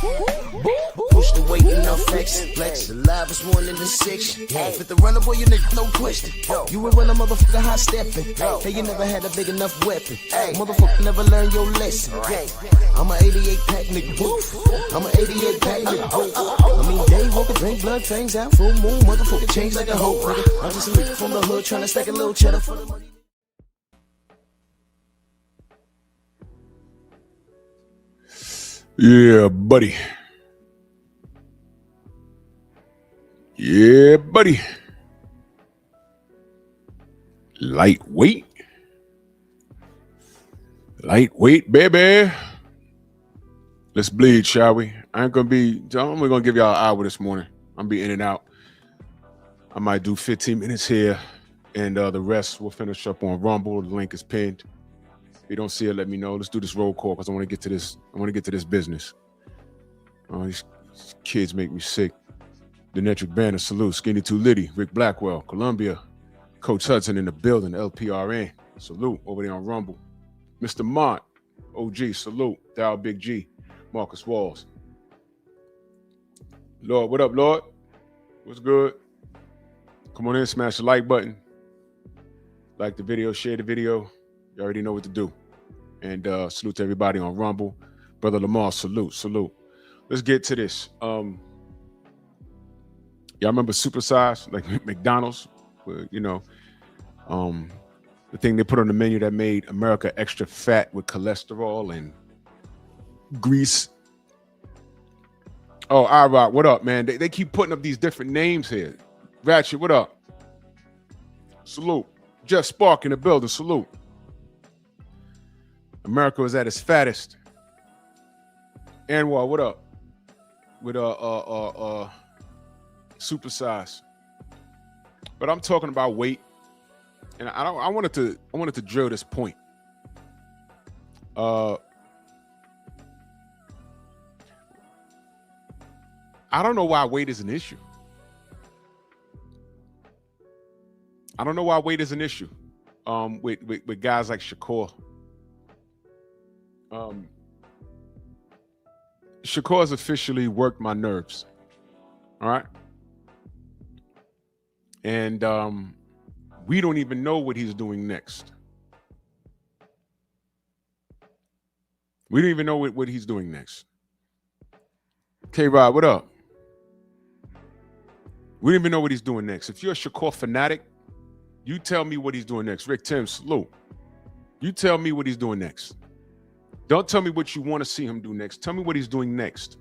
Push the weight and no flex. Flex, the live is 1 in the 6. Fit the runner, boy, you nigga, no question. You ain't run a motherfucker high stepping. Hey, you never had a big enough weapon. Motherfucker never learned your lesson. I'm a 88 pack nigga, woof. I'm a 88 pack nigga, woof. I mean, day walker, drink blood, fangs out, full moon, motherfucker change like a hoe, nigga. I'm just a nigga from the hood trying to stack a little cheddar for the money. Yeah, buddy. Yeah, buddy. Lightweight. Lightweight, baby. Let's bleed, shall we? I'm only gonna give y'all an hour this morning. I'm be in and out. I might do 15 minutes here, and the rest we'll finish up on Rumble. The link is pinned. If you don't see it, let me know. Let's do this roll call because I want to get to this. I want to get to this business. These kids make me sick. The Netric Banner, salute. Skinny Too Litty, Rick Blackwell, Columbia, Coach Hudson in the building, LPRN, salute over there on Rumble. Mr. Mont, OG, salute. Dow Big G, Marcus Walls. Lord, what up, Lord? What's good? Come on in, smash the like button. Like the video, share the video. You already know what to do. And salute to everybody on Rumble. Brother Lamar, salute. Let's get to this. Y'all remember Supersize, like McDonald's? Where, the thing they put on the menu that made America extra fat with cholesterol and grease. Oh, iRock, what up, man? They keep putting up these different names here. Ratchet, what up? Salute. Jeff Spark in the building, salute. America was at its fattest. Anwar, what up? With Supersize. But I'm talking about weight, and I wanted to drill this point. I don't know why weight is an issue. I don't know why weight is an issue. With guys like Shakur. Shakur has officially worked my nerves. All right. And we don't even know what he's doing next. We don't even know what he's doing next. K-Rod, what up? We don't even know what he's doing next. If you're a Shakur fanatic, you tell me what he's doing next. Rick Tim, salute. You tell me what he's doing next. Don't tell me what you want to see him do next. Tell me what he's doing next.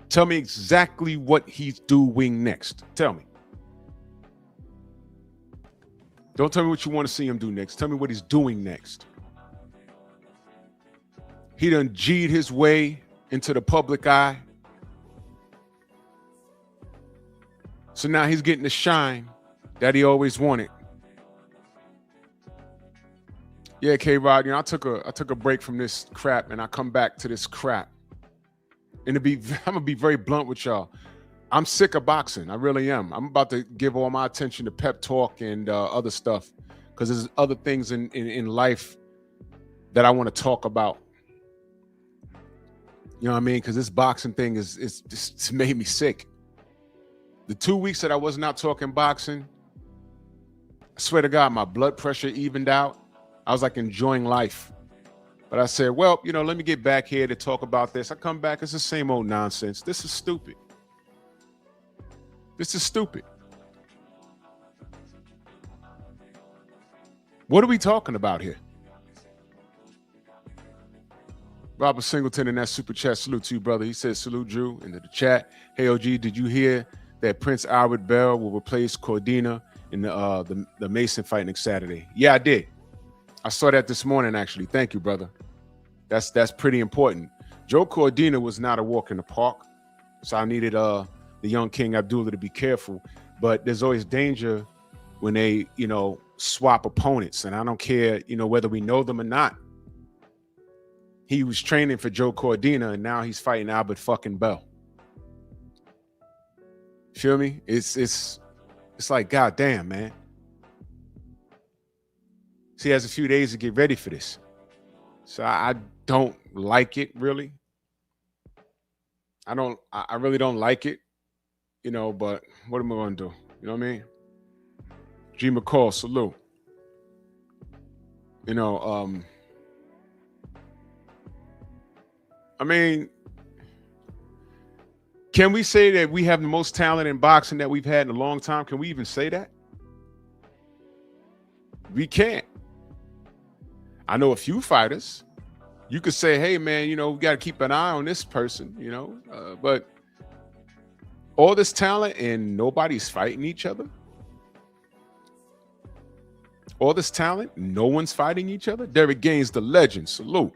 Tell me exactly what he's doing next. Tell me. Don't tell me what you want to see him do next. Tell me what he's doing next. He done G'd his way into the public eye. So now he's getting the shine that he always wanted. Yeah, K-Rod, I took a break from this crap and I come back to this crap. And I'm gonna be very blunt with y'all. I'm sick of boxing. I really am. I'm about to give all my attention to pep talk and other stuff because there's other things in life that I want to talk about. You know what I mean? Because this boxing thing is just made me sick. The 2 weeks that I was not talking boxing, I swear to God, my blood pressure evened out. I was like enjoying life. But I said, well, let me get back here to talk about this. I come back, it's the same old nonsense. This is stupid. This is stupid. What are we talking about here? Robert Singleton in that super chat, salute to you, brother. He says, salute, Drew, into the chat. Hey, OG, did you hear that Prince Albert Bell will replace Cordina in the Mason fight next Saturday? Yeah, I did. I saw that this morning, actually. Thank you, brother. That's pretty important. Joe Cordina was not a walk in the park, so I needed the young King Abdullah to be careful. But there's always danger when they, swap opponents, and I don't care, whether we know them or not. He was training for Joe Cordina, and now he's fighting Albert fucking Bell. Feel me? It's like, goddamn, man. So he has a few days to get ready for this. So I don't like it, really. I really don't like it, but what am I gonna do? You know what I mean? G McCall, salute. I mean, can we say that we have the most talent in boxing that we've had in a long time? Can we even say that? We can't. I know a few fighters. You could say, hey, man, we got to keep an eye on this person, but all this talent and nobody's fighting each other. All this talent, no one's fighting each other. Derek Gaines, the legend, salute.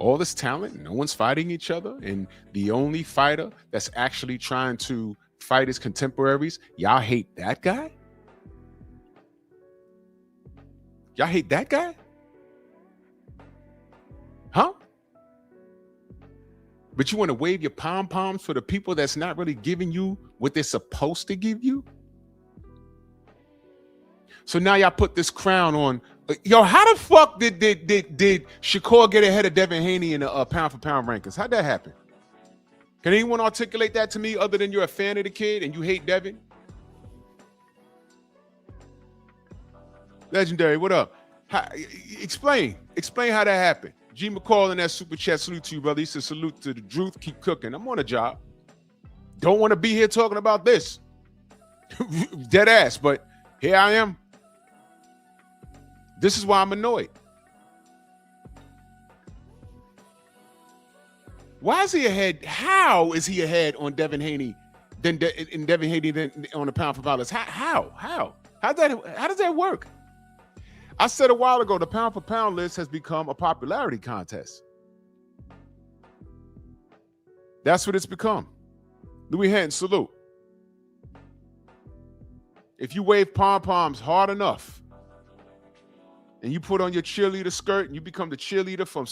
All this talent, no one's fighting each other. And the only fighter that's actually trying to fight his contemporaries, y'all hate that guy? Y'all hate that guy? Huh? But you want to wave your pom-poms for the people that's not really giving you what they're supposed to give you? So now y'all put this crown on. Yo, how the fuck did Shakur get ahead of Devin Haney in the pound for pound rankings? How'd that happen? Can anyone articulate that to me other than you're a fan of the kid and you hate Devin? Legendary, what up? Explain how that happened. G McCall in that super chat, salute to you, brother. He said salute to the truth, keep cooking. I'm on a job. Don't want to be here talking about this. Dead ass, but here I am. This is why I'm annoyed. Why is he ahead? How is he ahead on Devin Haney than Devin Haney than on the pound for pound? How does that work? I said a while ago, the pound for pound list has become a popularity contest. That's what it's become. Louis Hinton, salute. If you wave pom-poms hard enough and you put on your cheerleader skirt and you become the cheerleader for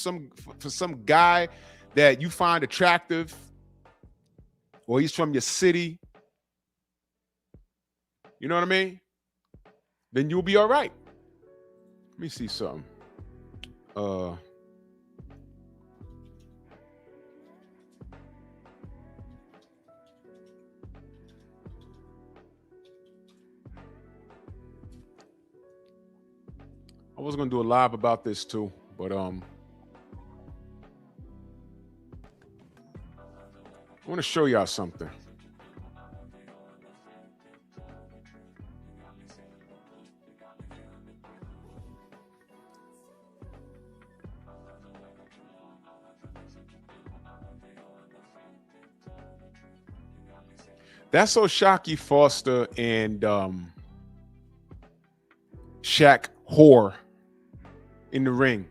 some guy that you find attractive, or he's from your city, you know what I mean? Then you'll be all right. Let me see something. I was gonna do a live about this too, but I want to show y'all something. That's O'Shaquie Foster and Shaq Hoare in the ring.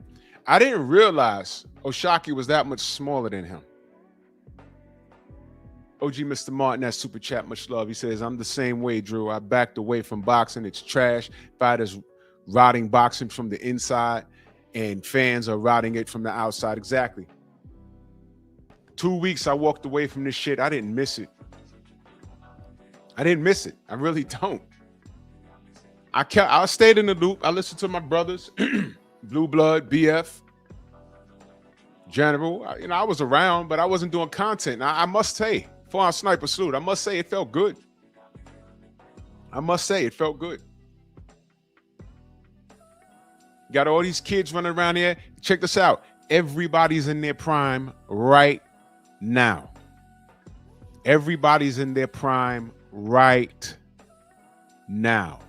I didn't realize O'Shaquie was that much smaller than him. OG Mr. Martin, that super chat, much love. He says, I'm the same way, Drew. I backed away from boxing. It's trash. Fighters rotting boxing from the inside and fans are rotting it from the outside. Exactly. 2 weeks I walked away from this shit. I didn't miss it. I really don't. I stayed in the loop. I listened to my brothers, Blue Blood, BF, General. I was around, but I wasn't doing content. I must say, Foreign Sniper salute. I must say it felt good. Got all these kids running around here. Check this out. Everybody's in their prime right now. Everybody's in their prime right now.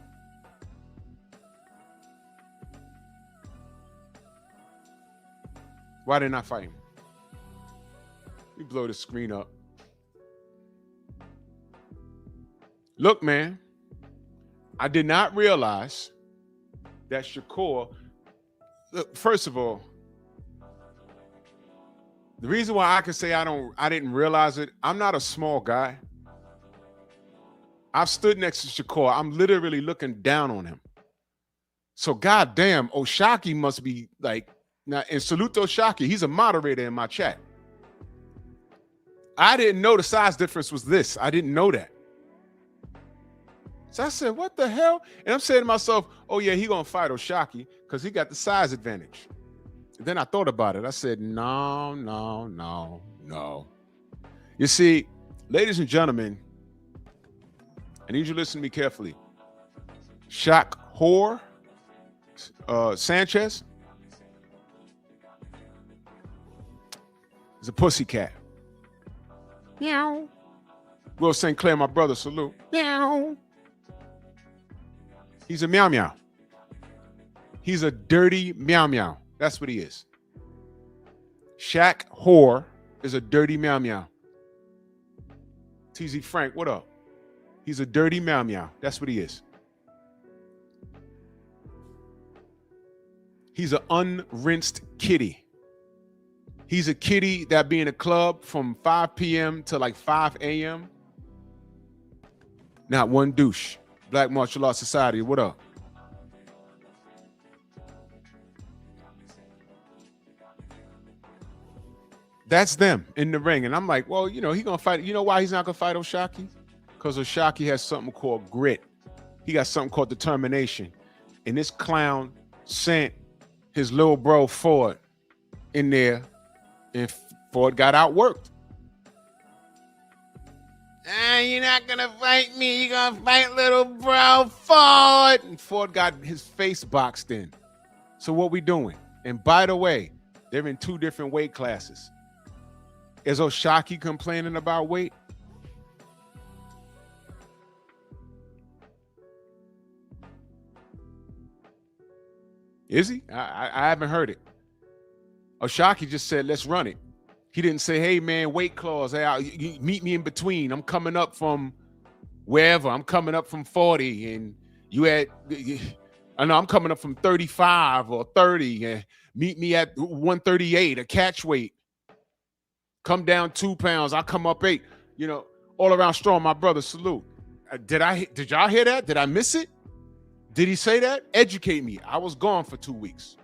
Why didn't I fight him? Let me blow the screen up. Look, man, I did not realize that Shakur, look, first of all, the reason why I can say I didn't realize it, I'm not a small guy. I've stood next to Shakur. I'm literally looking down on him. So goddamn, O'Shaquie must be like, now, and salute to O'Shaquie. He's a moderator in my chat. I didn't know the size difference was this. I didn't know that. So I said, what the hell? And I'm saying to myself, oh yeah, he gonna fight O'Shaquie because he got the size advantage. Then I thought about it. I said, no, no, no, no. You see, ladies and gentlemen, I need you to listen to me carefully. Shaq Whore Sanchez is a pussycat. Meow. Will St. Clair, my brother, salute. Meow. He's a meow meow. He's a dirty meow meow. That's what he is. Shaq Whore is a dirty meow meow. TZ Frank, what up? He's a dirty meow meow. That's what he is. He's an unrinsed kitty. He's a kitty that be in a club from 5 p.m. to like 5 a.m. Not one douche. Black Martial Arts Society, what up? That's them in the ring. And I'm like, well, you know, he's going to fight. You know why he's not going to fight O'Shaquie? Because O'Shaquie has something called grit. He got something called determination. And this clown sent his little bro Ford in there, and Ford got outworked. You're not going to fight me. You're going to fight little bro Ford. And Ford got his face boxed in. So what we doing? And by the way, they're in 2 different weight classes. Is O'Shaquie complaining about weight? Is he? I haven't heard it. O'Shaquie just said, let's run it. He didn't say, hey, man, weight clause. Hey, you meet me in between. I'm coming up from wherever. I'm coming up from 40. And you at, I know I'm coming up from 35 or 30. And meet me at 138, a catch weight. Come down 2 pounds. I come up 8. You know, all around strong, my brother, salute. Did y'all hear that? Did I miss it? Did he say that? Educate me. I was gone for 2 weeks.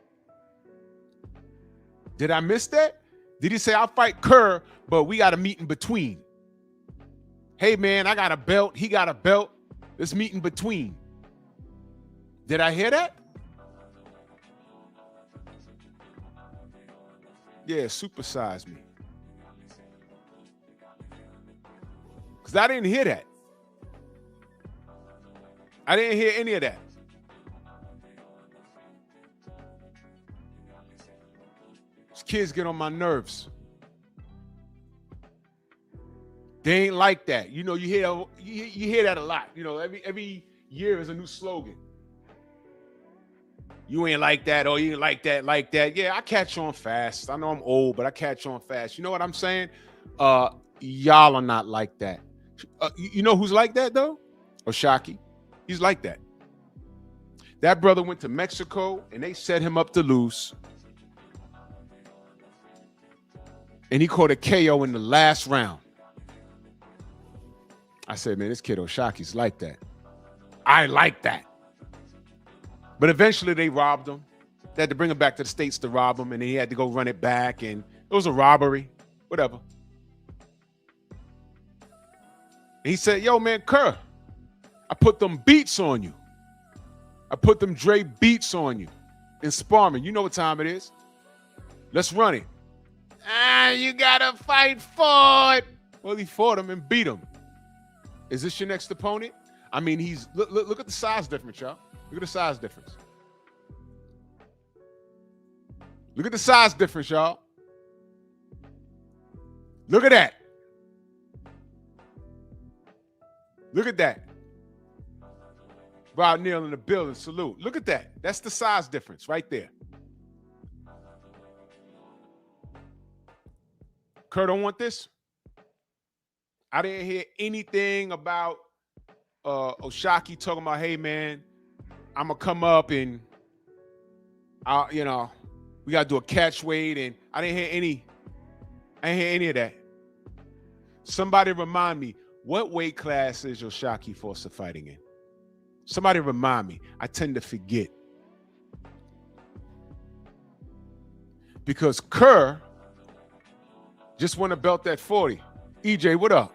Did I miss that? Did he say I'll fight Kerr, but we got to meet in between? Hey, man, I got a belt. He got a belt. Let's meet in between. Did I hear that? Yeah, supersize me. Because I didn't hear that. I didn't hear any of that. These kids get on my nerves. They ain't like that. You know, you hear that a lot. You know, every year is a new slogan. You ain't like that, or you ain't like that. Yeah, I catch on fast. I know I'm old, but I catch on fast. You know what I'm saying? Y'all are not like that. You know who's like that, though? O'Shaquie. He's like that. That brother went to Mexico, and they set him up to lose. And he caught a KO in the last round. I said, man, this kid O'Shaquie's like that. I like that. But eventually they robbed him. They had to bring him back to the States to rob him, and then he had to go run it back, and it was a robbery, whatever. And he said, yo, man, Kerr, I put them beats on you. I put them Dre beats on you in sparring. You know what time it is. Let's run it. You gotta fight Ford. Well, he fought him and beat him. Is this your next opponent? I mean, look at the size difference, y'all. Look at the size difference. Look at the size difference, y'all. Look at that. Look at that. Rob Neal in the building, salute. Look at that. That's the size difference right there. Kerr don't want this. I didn't hear anything about O'Shaquie talking about, hey, man, I'm going to come up and, we got to do a catch weight. And I didn't hear any of that. Somebody remind me, what weight class is O'Shaquie Foster fighting in? Somebody remind me. I tend to forget. Because Kerr just won a belt at 40. EJ, what up?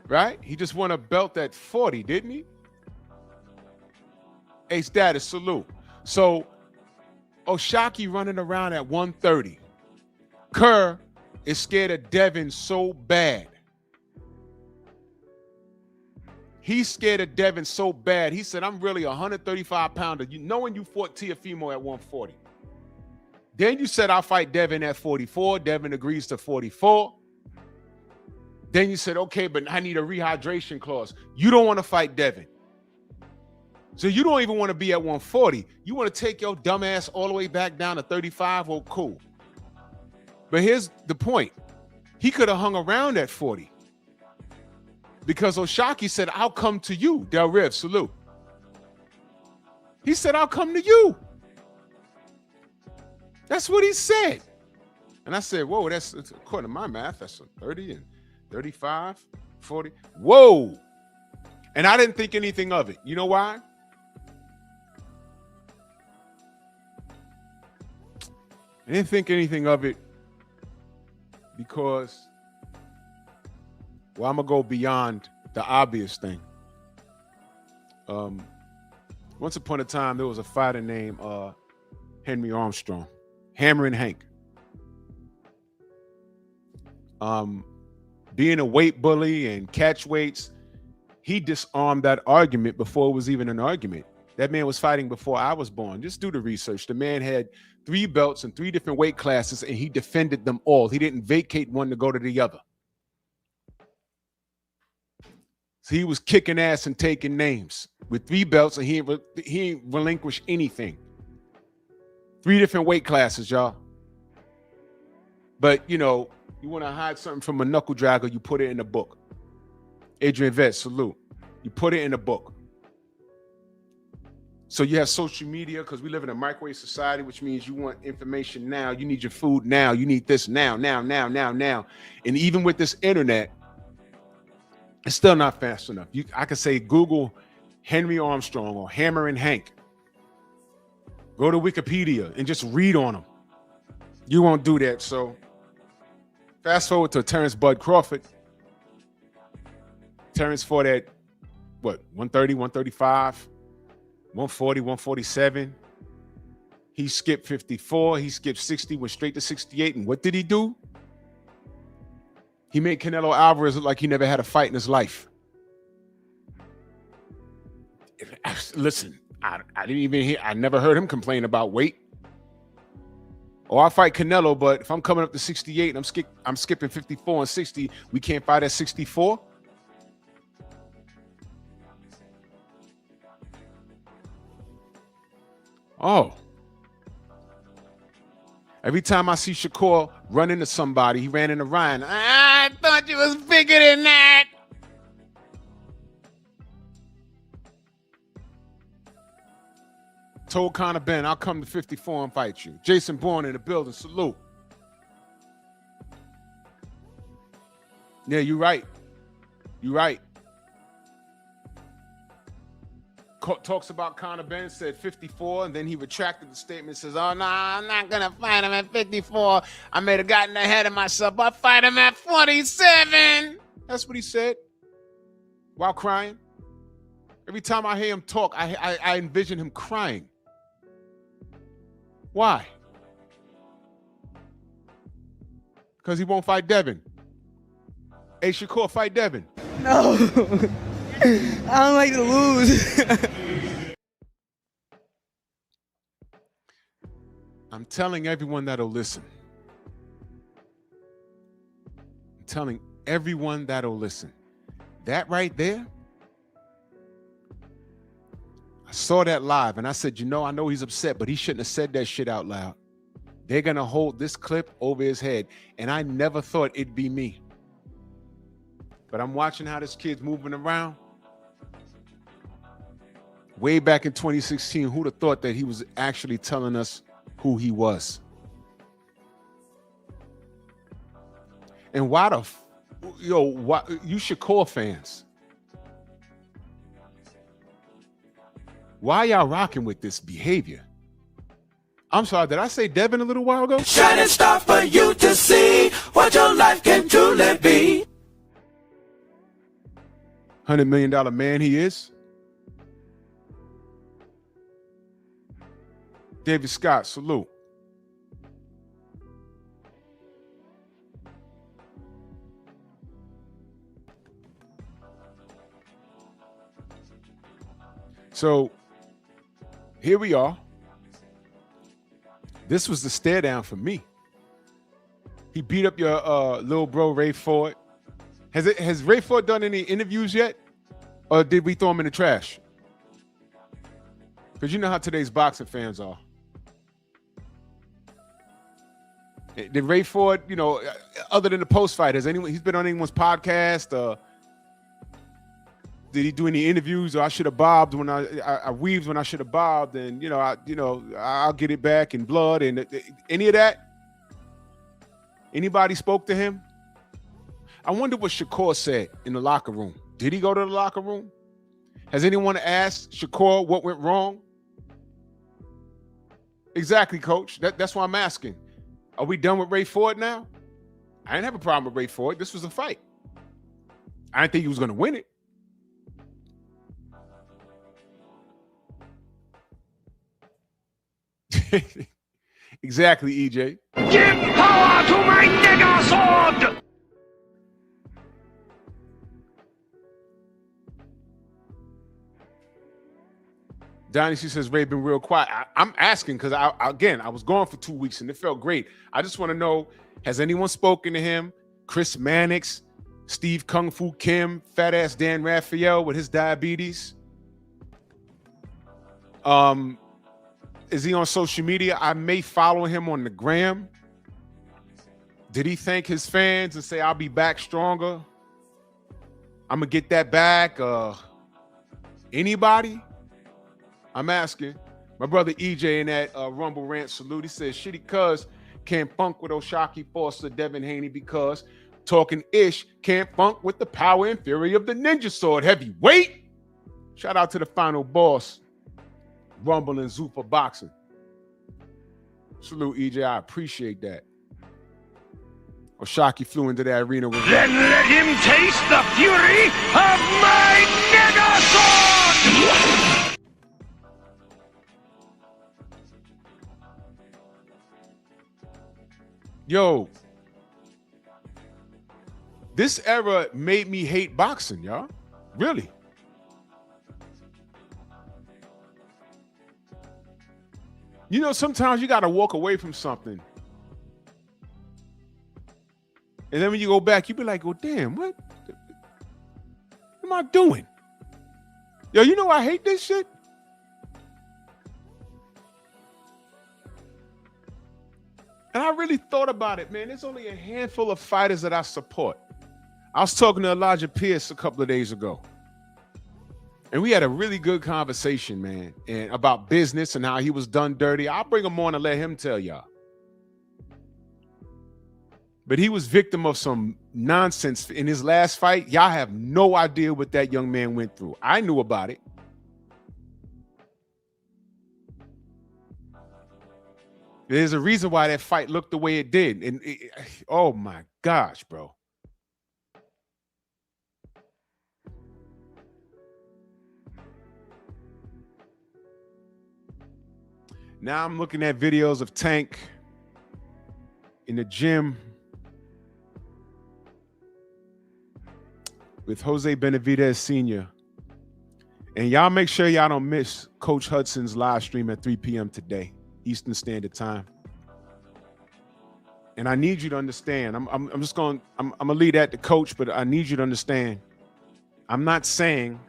Right? He just won a belt at 40, didn't he? Hey, status, salute. So, O'Shaquie running around at 130. Kerr is scared of Devin so bad. He's scared of Devin so bad. He said, I'm really a 135-pounder. Knowing you fought Teofimo at 140. Then you said, I'll fight Devin at 44. Devin agrees to 44. Then you said, okay, but I need a rehydration clause. You don't want to fight Devin. So you don't even want to be at 140. You want to take your dumb ass all the way back down to 35? Well, cool. But here's the point. He could have hung around at 40. Because O'Shaquie said, I'll come to you. Del Riv, salute. He said, I'll come to you. That's what he said. And I said, whoa, that's according to my math, that's 30 and 35, 40. Whoa. And I didn't think anything of it. You know why? I didn't think anything of it because, well, I'm going to go beyond the obvious thing. Once upon a time, there was a fighter named Henry Armstrong, Hammering Hank. Being a weight bully and catch weights, he disarmed that argument before it was even an argument. That man was fighting before I was born. Just do the research. The man had 3 belts in 3 different weight classes, and he defended them all. He didn't vacate one to go to the other. So he was kicking ass and taking names with 3 belts, and he ain't relinquished anything. 3 different weight classes, y'all. But, you know, you want to hide something from a knuckle dragger, you put it in a book. Adrian Vett, salute. You put it in a book. So you have social media because we live in a microwave society, which means you want information now. You need your food now. You need this now. And even with this internet, it's still not fast enough. I could say Google Henry Armstrong or Hammering Hank. Go to Wikipedia and just read on them. You won't do that. So fast forward to Terrence Bud Crawford. Terrence fought at, 130, 135, 140, 147. He skipped 54. He skipped 60, went straight to 68. And what did he do? He made Canelo Alvarez look like he never had a fight in his life. Listen, I didn't even hear, I never heard him complain about weight. Oh, I fight Canelo, but if I'm coming up to 68 and I'm skipping 54 and 60, we can't fight at 64? Oh. Every time I see Shakur run into somebody, he ran into Ryan. I thought you was bigger than that. Told Conor Ben, I'll come to 54 and fight you. Jason Bourne in the building, salute. Yeah, you're right. You're right. Talks about Conor Ben, said 54, and then he retracted the statement, says, oh, no, I'm not going to fight him at 54. I may have gotten ahead of myself. I'll fight him at 47. That's what he said while crying. Every time I hear him talk, I envision him crying. Why? Because he won't fight Devin. Hey, Shakur, fight Devin. No. I don't like to lose. I'm telling everyone that'll listen. I'm telling everyone that'll listen. That right there, I saw that live and I said, I know he's upset, but he shouldn't have said that shit out loud. They're going to hold this clip over his head. And I never thought it'd be me. But I'm watching how this kid's moving around. Way back in 2016, who'd have thought that he was actually telling us who he was? And why you Shakur fans, why y'all rocking with this behavior? I'm sorry, did I say Devin a little while ago? Shining star for you to see what your life can truly be. $100 million man he is. David Scott, salute. So here we are. This was the stare down for me. He beat up your little bro Ray Ford. Has Ray Ford done any interviews yet? Or did we throw him in the trash? Because you know how today's boxing fans are. Did Ray Ford, you know, other than the post fight, he's been on anyone's podcast? Did he do any interviews? Or I should have bobbed when I weaved when I should have bobbed, and I'll get it back in blood and any of that. Anybody spoke to him? I wonder what Shakur said in the locker room. Did he go to the locker room? Has anyone asked Shakur what went wrong? Exactly, Coach. That's why I'm asking. Are we done with Ray Ford now? I didn't have a problem with Ray Ford. This was a fight. I didn't think he was going to win it. Exactly, EJ. Give power to my nigger sword! Donnie, she says, Ray been real quiet. I'm asking because, I was gone for 2 weeks and it felt great. I just want to know, has anyone spoken to him? Chris Mannix, Steve Kung Fu Kim, fat ass Dan Raphael with his diabetes. Is he on social media? I may follow him on the gram. Did he thank his fans and say, I'll be back stronger? I'm going to get that back. Anybody? I'm asking. My brother EJ in that Rumble Rant salute. He says, shitty cuz can't funk with Oshaki Foster, Devin Haney, because talking ish can't funk with the power and fury of the Ninja Sword heavyweight. Shout out to the final boss, Rumble and Zupa Boxing. Salute, EJ. I appreciate that. Oshaki flew into that arena with Then let him taste the fury of my nigger sword! Yo, this era made me hate boxing, y'all. Really. You know, sometimes you got to walk away from something. And then when you go back, you be like, oh, damn, what am I doing? Yo, you know I hate this shit? And I really thought about it, man. There's only a handful of fighters that I support. I was talking to Elijah Pierce a couple of days ago. And we had a really good conversation, man, and about business and how he was done dirty. I'll bring him on and let him tell y'all. But he was victim of some nonsense in his last fight. Y'all have no idea what that young man went through. I knew about it. There's a reason why that fight looked the way it did. And oh my gosh, bro. Now I'm looking at videos of Tank in the gym with Jose Benavidez Sr. And y'all make sure y'all don't miss Coach Hudson's live stream at 3 p.m. today, Eastern Standard Time. And I need you to understand. I'm gonna leave that to Coach, but I need you to understand. I'm not saying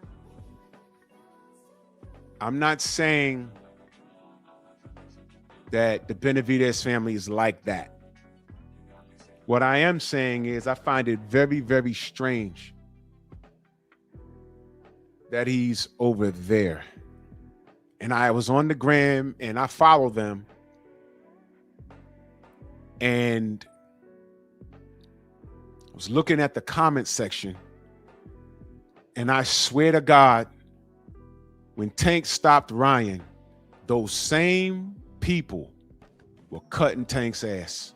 that the Benavidez family is like that. What I am saying is I find it very, very strange that he's over there. And I was on the gram and I follow them. And I was looking at the comment section. And I swear to God, when Tank stopped Ryan, those same people were cutting Tank's ass.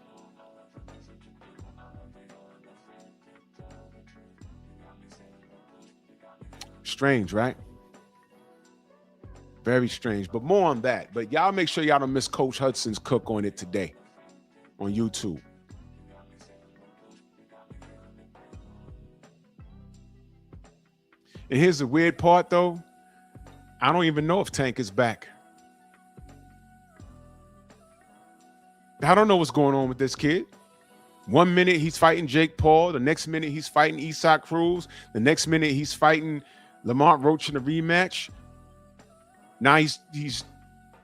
Strange, right? Very strange, but more on that. But y'all make sure y'all don't miss Coach Hudson's cook on it today on YouTube. And here's the weird part, though. I don't even know if Tank is back. I don't know what's going on with this kid. 1 minute he's fighting Jake Paul. The next minute he's fighting Isaac Cruz. The next minute he's fighting Lamont Roach in a rematch. Now he's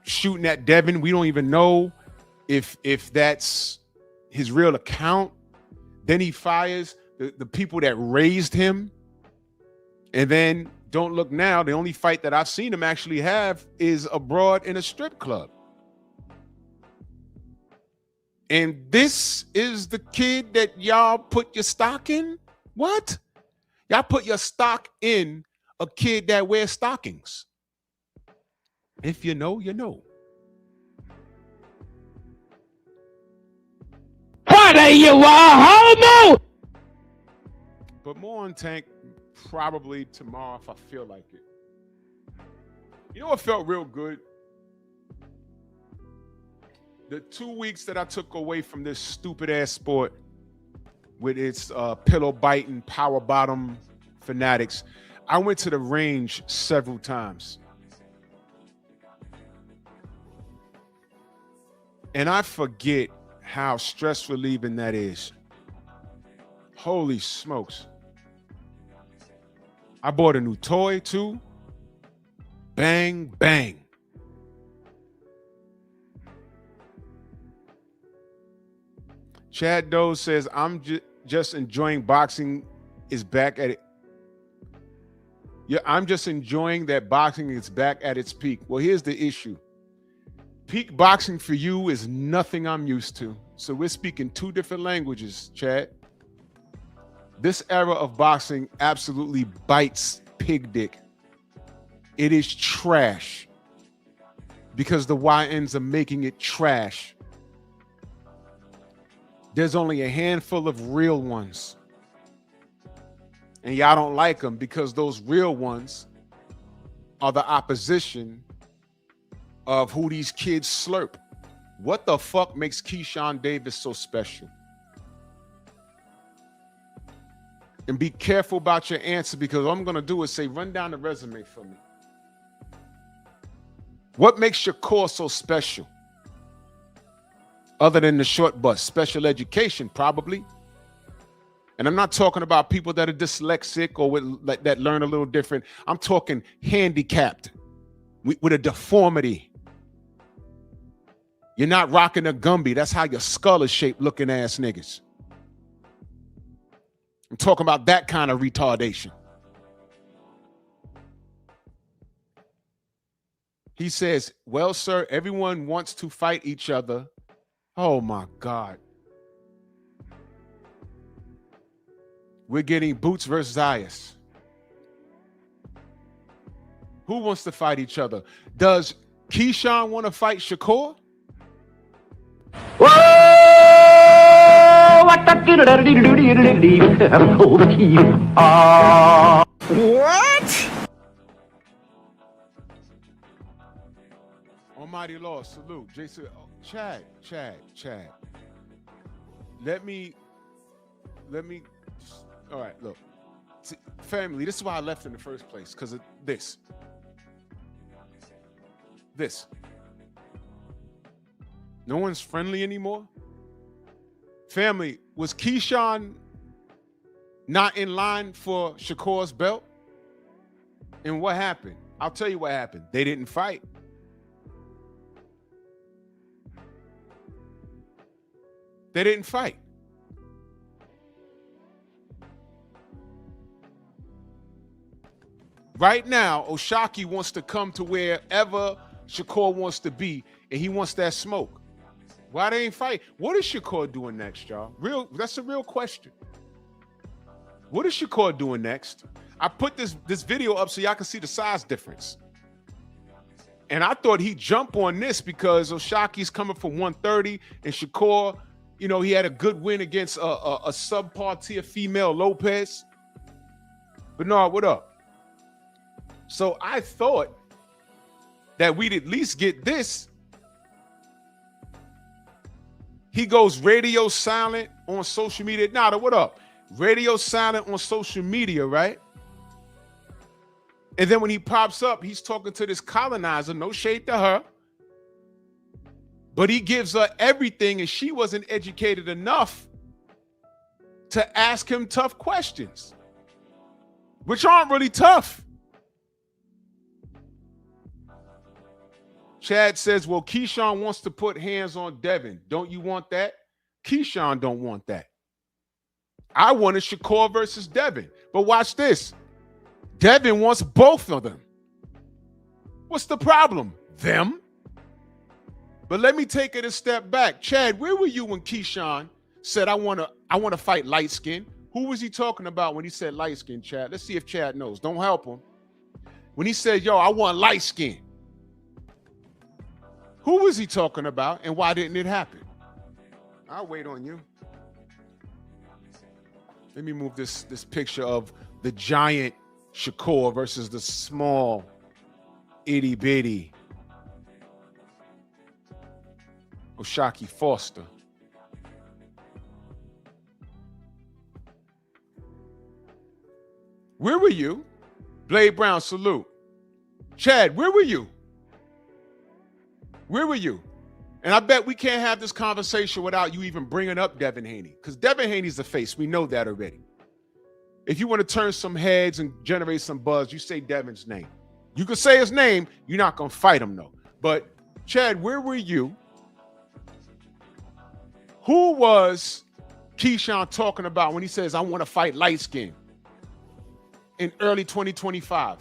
shooting at Devin. We don't even know if that's his real account. Then he fires the people that raised him. And then don't look now. The only fight that I've seen him actually have is abroad in a strip club. And this is the kid that y'all put your stock in? What? Y'all put your stock in a kid that wears stockings. If you know, you know. What you a homo? But more on Tank probably tomorrow if I feel like it. You know what felt real good? The 2 weeks that I took away from this stupid ass sport with its pillow biting, power bottom fanatics, I went to the range several times. And I forget how stress relieving that is. Holy smokes. I bought a new toy too. Bang, bang. Chad Doe says, I'm just enjoying boxing is back at it. Yeah, I'm just enjoying that boxing is back at its peak. Well, here's the issue. Peak boxing for you is nothing I'm used to. So we're speaking two different languages, Chad. This era of boxing absolutely bites pig dick. It is trash because the YNs are making it trash. There's only a handful of real ones. And y'all don't like them because those real ones are the opposition of who these kids slurp. What the fuck makes Keyshawn Davis so special? And be careful about your answer because what I'm going to do is say, run down the resume for me. What makes Shakur so special? Other than the short bus, special education, probably. And I'm not talking about people that are dyslexic or that learn a little different. I'm talking handicapped with a deformity. You're not rocking a Gumby. That's how your skull is shaped, looking ass niggas. I'm talking about that kind of retardation. He says, well, sir, everyone wants to fight each other. Oh, my God. We're getting Boots versus Ayas. Who wants to fight each other? Does Keyshawn want to fight Shakur? What? Almighty Law, salute. Jason, Chad. Let me, all right, look. See, family, this is why I left in the first place, because of this. No one's friendly anymore? Family, was Keyshawn not in line for Shakur's belt? And what happened? I'll tell you what happened. They didn't fight. They didn't fight. Right now, Oshaki wants to come to wherever Shakur wants to be, and he wants that smoke. Why they ain't fight? What is Shakur doing next, y'all? That's a real question. What is Shakur doing next? I put this video up so y'all can see the size difference. And I thought he'd jump on this because Oshaki's coming from 130, and Shakur, you know, he had a good win against a subpar tier female Lopez. But no, what up? So I thought that we'd at least get this. He goes radio silent on social media. Nada, what up? Radio silent on social media, right? And then when he pops up, he's talking to this colonizer, no shade to her. But he gives her everything, and she wasn't educated enough to ask him tough questions, which aren't really tough. Chad says, well, Keyshawn wants to put hands on Devin. Don't you want that? Keyshawn don't want that. I wanted Shakur versus Devin. But watch this. Devin wants both of them. What's the problem? Them. But let me take it a step back. Chad, where were you when Keyshawn said, I want to fight light skin? Who was he talking about when he said light skin, Chad? Let's see if Chad knows. Don't help him. When he said, yo, I want light skin. Who was he talking about, and why didn't it happen? I'll wait on you. Let me move this picture of the giant Shakur versus the small itty bitty O'Shaquie Foster. Where were you? Blade Brown, salute. Chad, where were you? Where were you? And I bet we can't have this conversation without you even bringing up Devin Haney, because Devin Haney's the face. We know that already. If you want to turn some heads and generate some buzz, you say Devin's name. You can say his name. You're not going to fight him, though. But, Chad, where were you? Who was Keyshawn talking about when he says, I want to fight light skin in early 2025?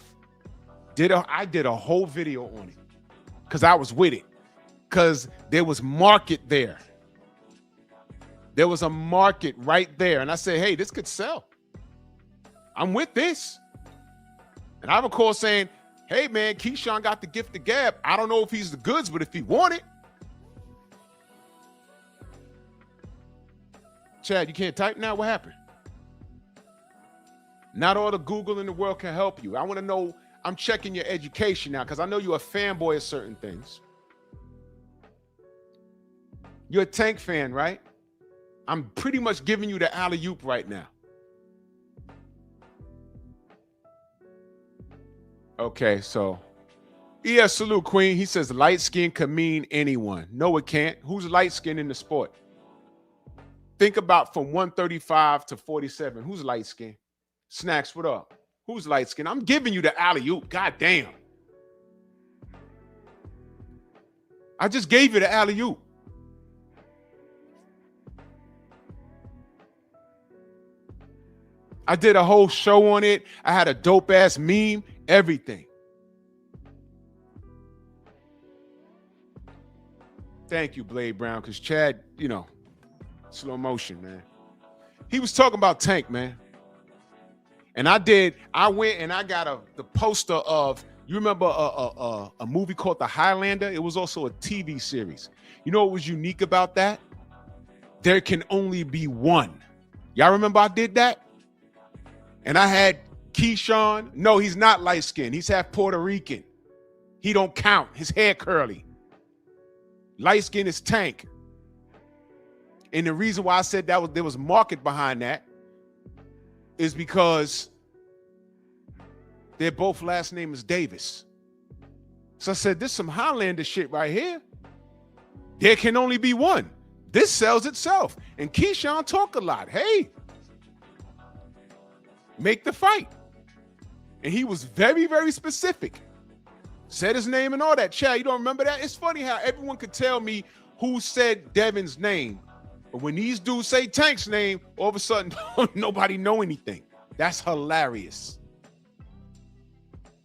I did a whole video on it because I was with it. Because there was market there. There was a market right there. And I said, hey, this could sell. I'm with this. And I recall saying, hey, man, Keyshawn got the gift of gab. I don't know if he's the goods, but if he want it. Chad, you can't type now? What happened? Not all the Google in the world can help you. I want to know, I'm checking your education now because I know you're a fanboy of certain things. You're a Tank fan, right? I'm pretty much giving you the alley-oop right now. Okay, so salute, Queen. He says light skin can mean anyone. No, it can't. Who's light skin in the sport? Think about from 135 to 47. Who's light skin? Snacks, what up? Who's light skin? I'm giving you the alley-oop. God damn. I just gave you the alley-oop. I did a whole show on it. I had a dope ass meme, everything. Thank you, Blade Brown, because Chad, slow motion, man. He was talking about Tank, man. And I went and I got the poster of, you remember a movie called The Highlander? It was also a TV series. You know what was unique about that? There can only be one. Y'all remember I did that? And I had Keyshawn. No, he's not light skinned. He's half Puerto Rican. He don't count. His hair curly. Light skin is Tank. And the reason why I said there was market behind that is because their both last name is Davis. So I said, this is some Highlander shit right here. There can only be one. This sells itself. And Keyshawn talk a lot. Hey, make the fight. And he was very, very specific. Said his name and all that. Chad, you don't remember that? It's funny how everyone could tell me who said Devin's name. But when these dudes say Tank's name, all of a sudden, nobody know anything. That's hilarious.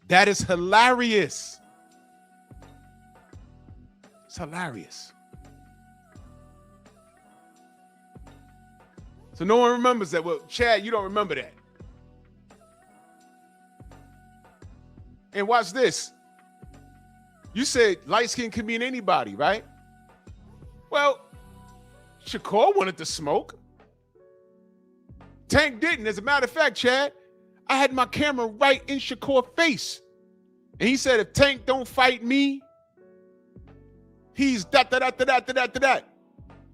That is hilarious. It's hilarious. So no one remembers that. Well, Chad, you don't remember that. And watch this. You said light skin can mean anybody, right? Well, Shakur wanted to smoke. Tank didn't. As a matter of fact, Chad, I had my camera right in Shakur's face. And he said, if Tank don't fight me, He's that.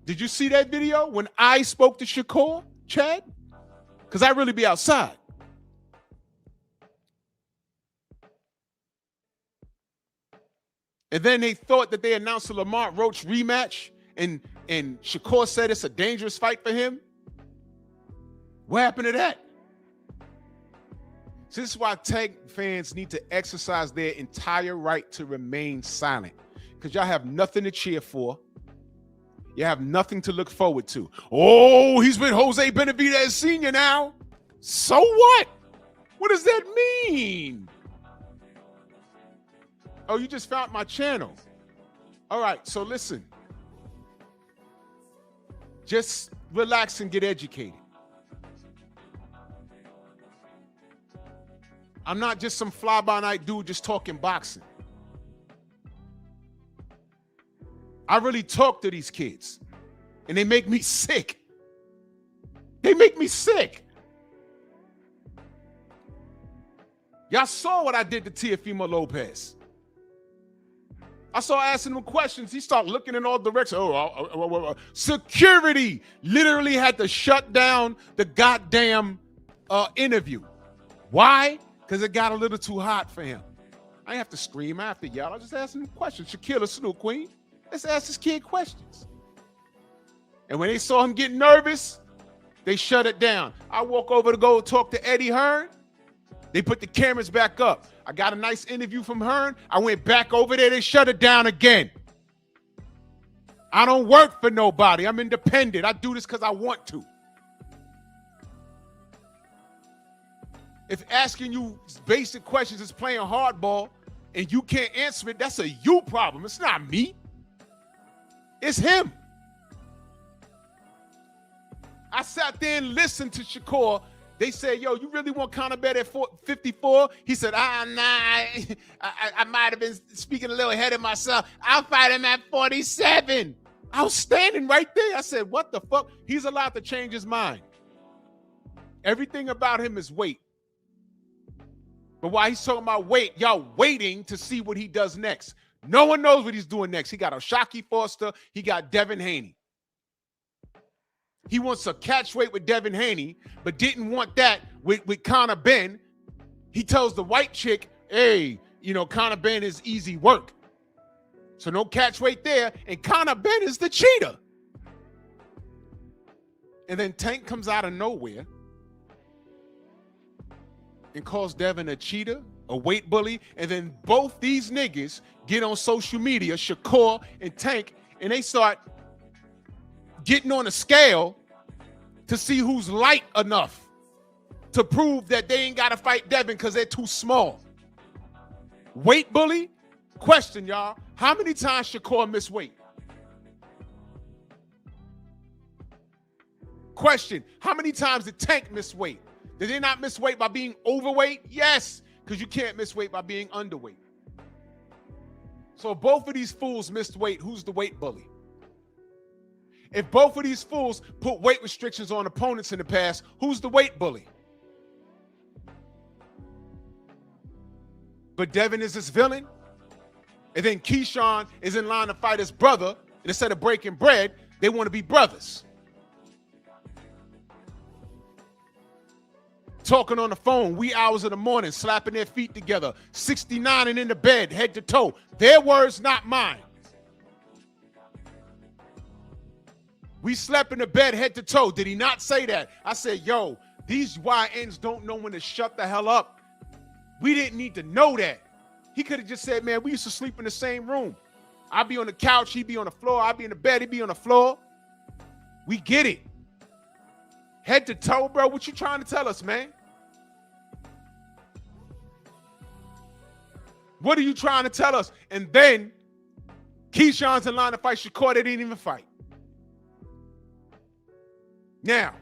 Did you see that video when I spoke to Shakur, Chad? Because I really be outside. And then they thought that they announced a Lamont Roach rematch, and Shakur said it's a dangerous fight for him. What happened to that? So this is why Tank fans need to exercise their entire right to remain silent, because y'all have nothing to cheer for. You have nothing to look forward to. Oh, he's with Jose Benavidez Sr. now. So what? What does that mean? Oh, you just found my channel. All right, so listen. Just relax and get educated. I'm not just some fly-by-night dude just talking boxing. I really talk to these kids, and they make me sick. They make me sick. Y'all saw what I did to Teofimo Lopez. I saw asking him questions. He started looking in all directions. Security literally had to shut down the goddamn interview. Why? Because it got a little too hot for him. I have to scream after y'all. I just asked him questions. Shaquille Snoop Queen. Let's ask this kid questions. And when they saw him getting nervous, they shut it down. I walk over to go talk to Eddie Hearn. They put the cameras back up. I got a nice interview from Hearn. I went back over there. They shut it down again. I don't work for nobody. I'm independent. I do this because I want to. If asking you basic questions is playing hardball and you can't answer it, that's a you problem. It's not me. It's him. I sat there and listened to Shakur. They said, yo, you really want Conor Bet at 54? He said, I might have been speaking a little ahead of myself. I'll fight him at 47. I was standing right there. I said, what the fuck? He's allowed to change his mind. Everything about him is weight. But while he's talking about weight, y'all waiting to see what he does next. No one knows what he's doing next. He got O'Shaquie Foster. He got Devin Haney. He wants a catch weight with Devin Haney, but didn't want that with Conor Benn. He tells the white chick, hey, Conor Benn is easy work. So no catch weight there. And Conor Benn is the cheater. And then Tank comes out of nowhere and calls Devin a cheater, a weight bully. And then both these niggas get on social media, Shakur and Tank, and they start getting on a scale to see who's light enough to prove that they ain't got to fight Devin because they're too small. Weight bully? Question, y'all. How many times Shakur missed weight? Question. How many times did Tank miss weight? Did they not miss weight by being overweight? Yes, because you can't miss weight by being underweight. So if both of these fools missed weight, who's the weight bully? If both of these fools put weight restrictions on opponents in the past, who's the weight bully? But Devin is this villain, and then Keyshawn is in line to fight his brother, and instead of breaking bread, they want to be brothers. Talking on the phone, wee hours of the morning, slapping their feet together, 69 and in the bed, head to toe. Their words, not mine. We slept in the bed head to toe. Did he not say that? I said, yo, these YNs don't know when to shut the hell up. We didn't need to know that. He could have just said, man, we used to sleep in the same room. I'd be on the couch, he'd be on the floor. I'd be in the bed, he'd be on the floor. We get it. Head to toe, bro. What you trying to tell us, man? What are you trying to tell us? And then Keyshawn's in line to fight Shakur. They didn't even fight. Now,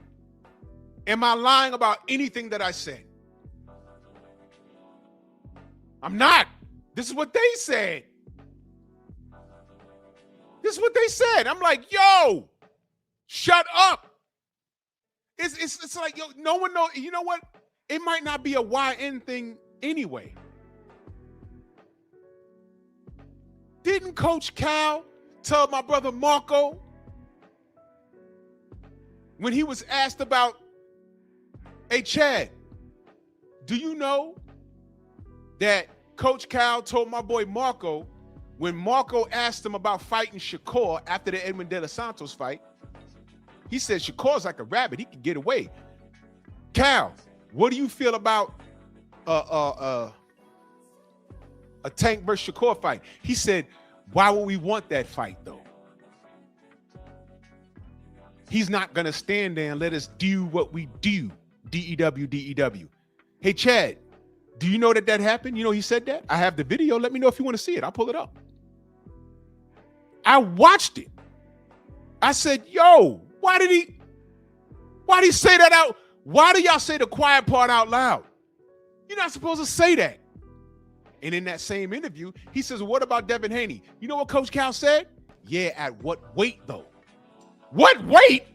am I lying about anything that I said? I'm not. This is what they said. This is what they said. I'm like, yo, shut up. It's like, yo, no one knows. You know what? It might not be a YN thing anyway. Didn't Coach Cal tell my brother Marco when he was asked about, hey, Chad, do you know that Coach Cal told my boy Marco, when Marco asked him about fighting Shakur after the Edwin De Los Santos fight, he said Shakur's like a rabbit. He can get away. Cal, what do you feel about a Tank versus Shakur fight? He said, why would we want that fight, though? He's not going to stand there and let us do what we do. D-E-W, D-E-W. Hey, Chad, do you know that happened? You know he said that? I have the video. Let me know if you want to see it. I'll pull it up. I watched it. I said, yo, why did he say that out? Why do y'all say the quiet part out loud? You're not supposed to say that. And in that same interview, he says, what about Devin Haney? You know what Coach Cal said? Yeah, at what weight, though? What weight?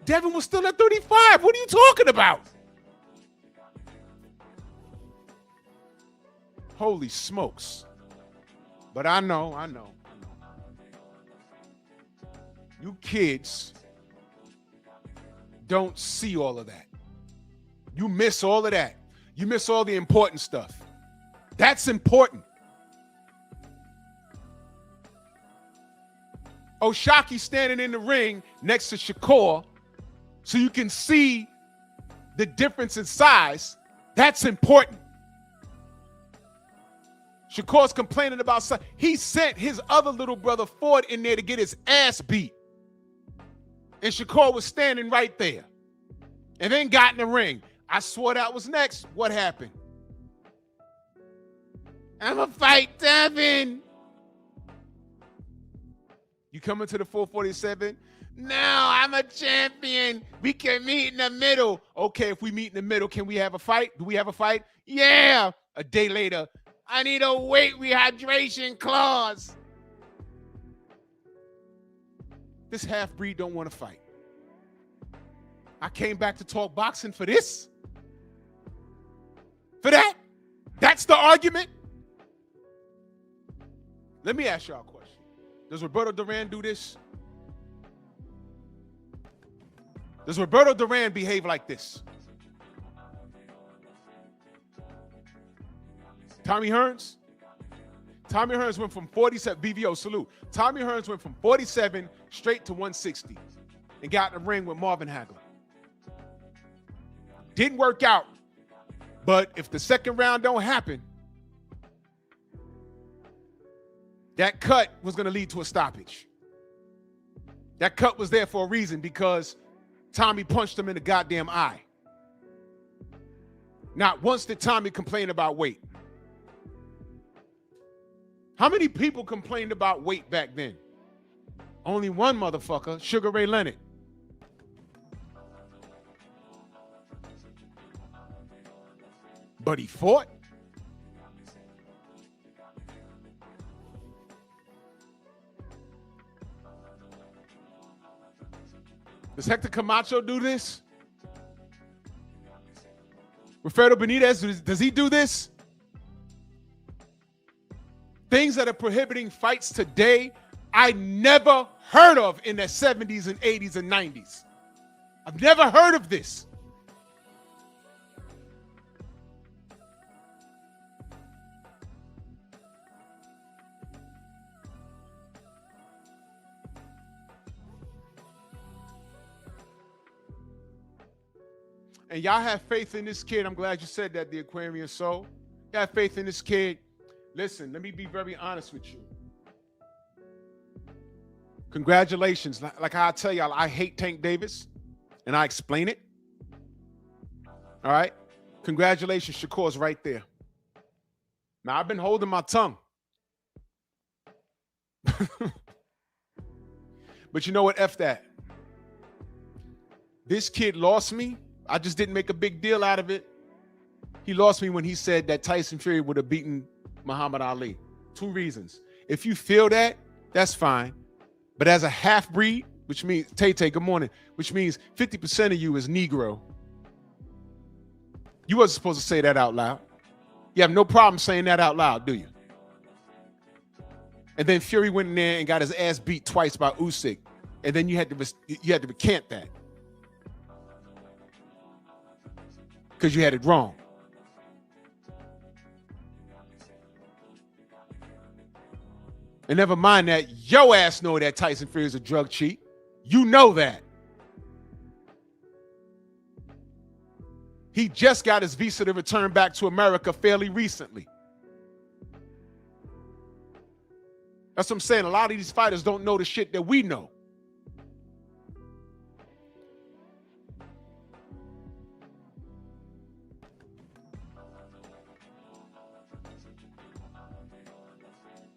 Devin was still at 35. What are you talking about? Holy smokes. But I know. You kids don't see all of that. You miss all of that. You miss all the important stuff. That's important. O'Shaquie standing in the ring next to Shakur so you can see the difference in size. That's important. Shakur's complaining about something. He sent his other little brother Ford in there to get his ass beat. And Shakur was standing right there. And then got in the ring. I swore that was next. What happened? I'ma fight Devin. You coming to the 447? No, I'm a champion. We can meet in the middle. Okay, if we meet in the middle, can we have a fight? Do we have a fight? Yeah. A day later, I need a weight rehydration clause. This half-breed don't want to fight. I came back to talk boxing for this? For that? That's the argument? Let me ask y'all a question. Does Roberto Duran do this? Does Roberto Duran behave like this? Tommy Hearns? Tommy Hearns went from 47, BVO, salute. Tommy Hearns went from 47 straight to 160 and got in the ring with Marvin Hagler. Didn't work out, but if the second round don't happen, that cut was going to lead to a stoppage. That cut was there for a reason because Tommy punched him in the goddamn eye. Not once did Tommy complain about weight. How many people complained about weight back then? Only one motherfucker, Sugar Ray Leonard. But he fought. Does Hector Camacho do this? Rafael Benitez, does he do this? Things that are prohibiting fights today, I never heard of in the 70s and 80s and 90s. I've never heard of this. And y'all have faith in this kid. I'm glad you said that, the Aquarian Soul. Y'all have faith in this kid. Listen, let me be very honest with you. Congratulations. Like I tell y'all, I hate Tank Davis, and I explain it. All right? Congratulations, Shakur's right there. Now, I've been holding my tongue. But you know what? F that. This kid lost me. I just didn't make a big deal out of it. He lost me when he said that Tyson Fury would have beaten Muhammad Ali. 2 reasons. If you feel that, that's fine. But as a half-breed, which means, Tay-Tay, good morning, which means 50% of you is Negro. You wasn't supposed to say that out loud. You have no problem saying that out loud, do you? And then Fury went in there and got his ass beat twice by Usyk. And then you had to recant that. Because you had it wrong. And never mind that, your ass know that Tyson Fury is a drug cheat. You know that. He just got his visa to return back to America fairly recently. That's what I'm saying. A lot of these fighters don't know the shit that we know.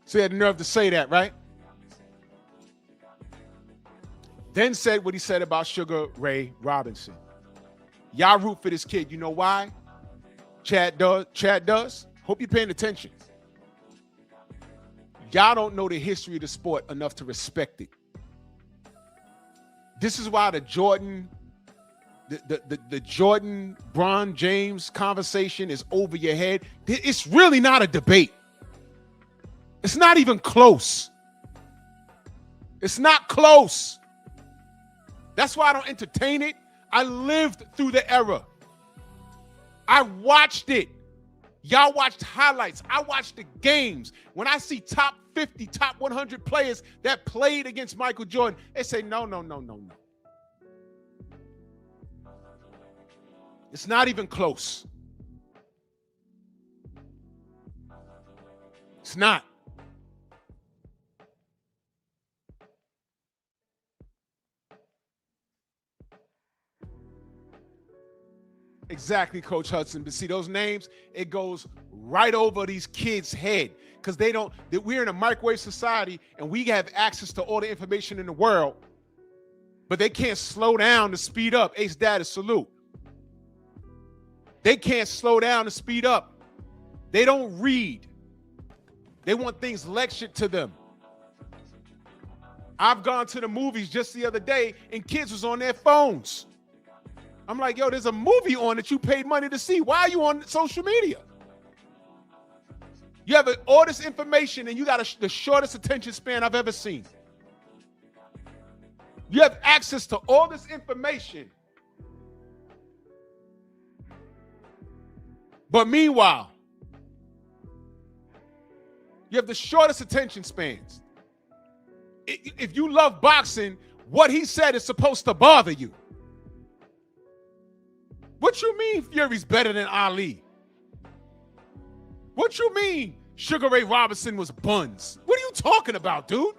So he had the nerve to say that, right? Then said what he said about Sugar Ray Robinson. Y'all root for this kid. You know why? Chad does. Hope you're paying attention. Y'all don't know the history of the sport enough to respect it. This is why the Jordan Bron James conversation is over your head. It's really not a debate. It's not even close. It's not close. That's why I don't entertain it. I lived through the era. I watched it. Y'all watched highlights. I watched the games. When I see top 50, top 100 players that played against Michael Jordan, they say, no. It's not even close. It's not. Exactly, Coach Hudson. But see, those names, it goes right over these kids' head because we're in a microwave society and we have access to all the information in the world, but they can't slow down to speed up. Ace Dad, salute. They can't slow down to speed up. They don't read. They want things lectured to them. I've gone to the movies just the other day and kids was on their phones. I'm like, yo, there's a movie on that you paid money to see. Why are you on social media? You have all this information and you got the shortest attention span I've ever seen. You have access to all this information. But meanwhile, you have the shortest attention spans. If you love boxing, what he said is supposed to bother you. What you mean Fury's better than Ali? What you mean Sugar Ray Robinson was buns? What are you talking about, dude?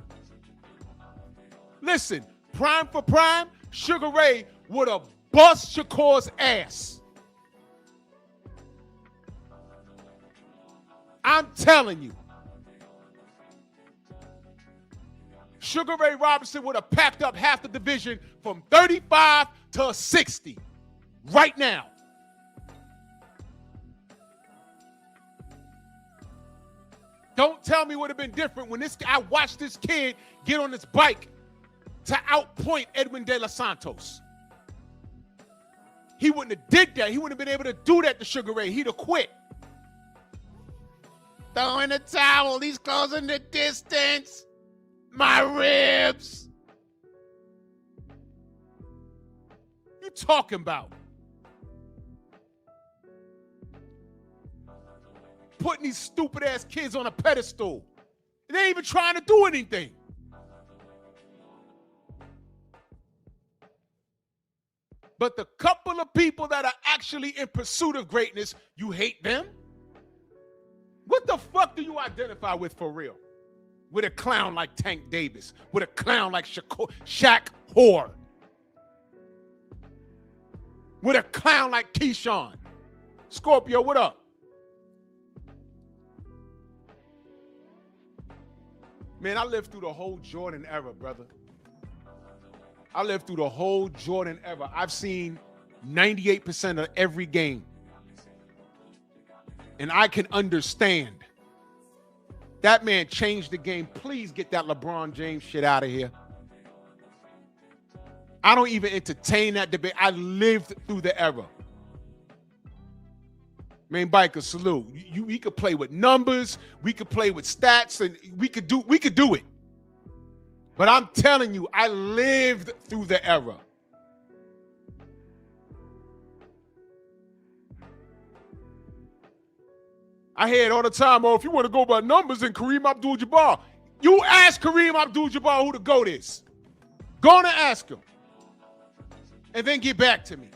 Listen, prime for prime, Sugar Ray would have bust Shakur's ass. I'm telling you. Sugar Ray Robinson would have packed up half the division from 35 to 60 right now. Don't tell me it would have been different when I watched this kid get on this bike to outpoint Edwin De Los Santos. He wouldn't have did that. He wouldn't have been able to do that to Sugar Ray. He'd have quit. Throw in the towel. He's closing the distance. My ribs. You talking about? Putting these stupid ass kids on a pedestal. They ain't even trying to do anything. But the couple of people that are actually in pursuit of greatness, you hate them? What the fuck do you identify with for real? With a clown like Tank Davis, with a clown like Shaq Hoare, with a clown like Keyshawn. Scorpio, what up? Man, I lived through the whole Jordan era, brother. I lived through the whole Jordan era. I've seen 98% of every game. And I can understand. That man changed the game. Please get that LeBron James shit out of here. I don't even entertain that debate. I lived through the era. Main Biker, salute. We could play with numbers, we could play with stats, and we could do it. But I'm telling you, I lived through the era. I hear it all the time. Oh, if you want to go by numbers, then Kareem Abdul-Jabbar. You ask Kareem Abdul-Jabbar who the GOAT is. Go on and ask him. And then get back to me.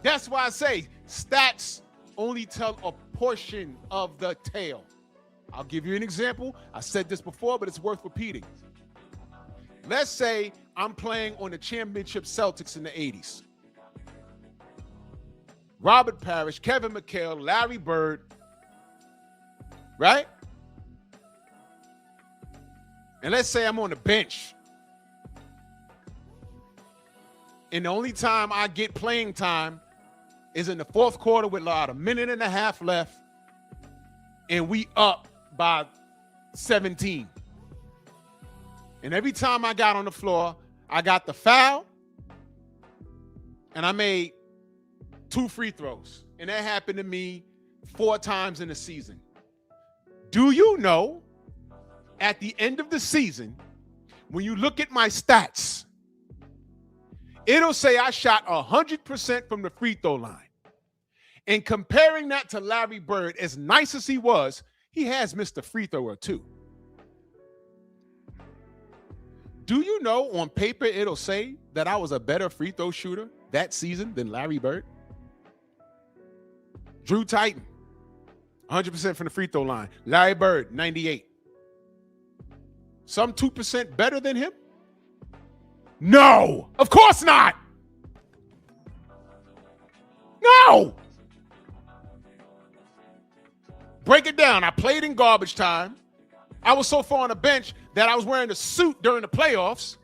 That's why I say stats only tell a portion of the tale. I'll give you an example. I said this before, but it's worth repeating. Let's say I'm playing on the championship Celtics in the 80s. Robert Parrish, Kevin McHale, Larry Bird, right? And let's say I'm on the bench. And the only time I get playing time is in the fourth quarter with about a minute and a half left, and we up by 17. And every time I got on the floor, I got the foul, and I made 2 free throws. And that happened to me 4 times in the season. Do you know, at the end of the season, when you look at my stats, it'll say I shot 100% from the free throw line. And comparing that to Larry Bird, as nice as he was, he has missed a free throw or 2. Do you know on paper it'll say that I was a better free throw shooter that season than Larry Bird? Drew Titan, 100% from the free throw line. Larry Bird, 98. Some 2% better than him? No, of course not. No. Break it down. I played in garbage time. I was so far on the bench that I was wearing a suit during the playoffs.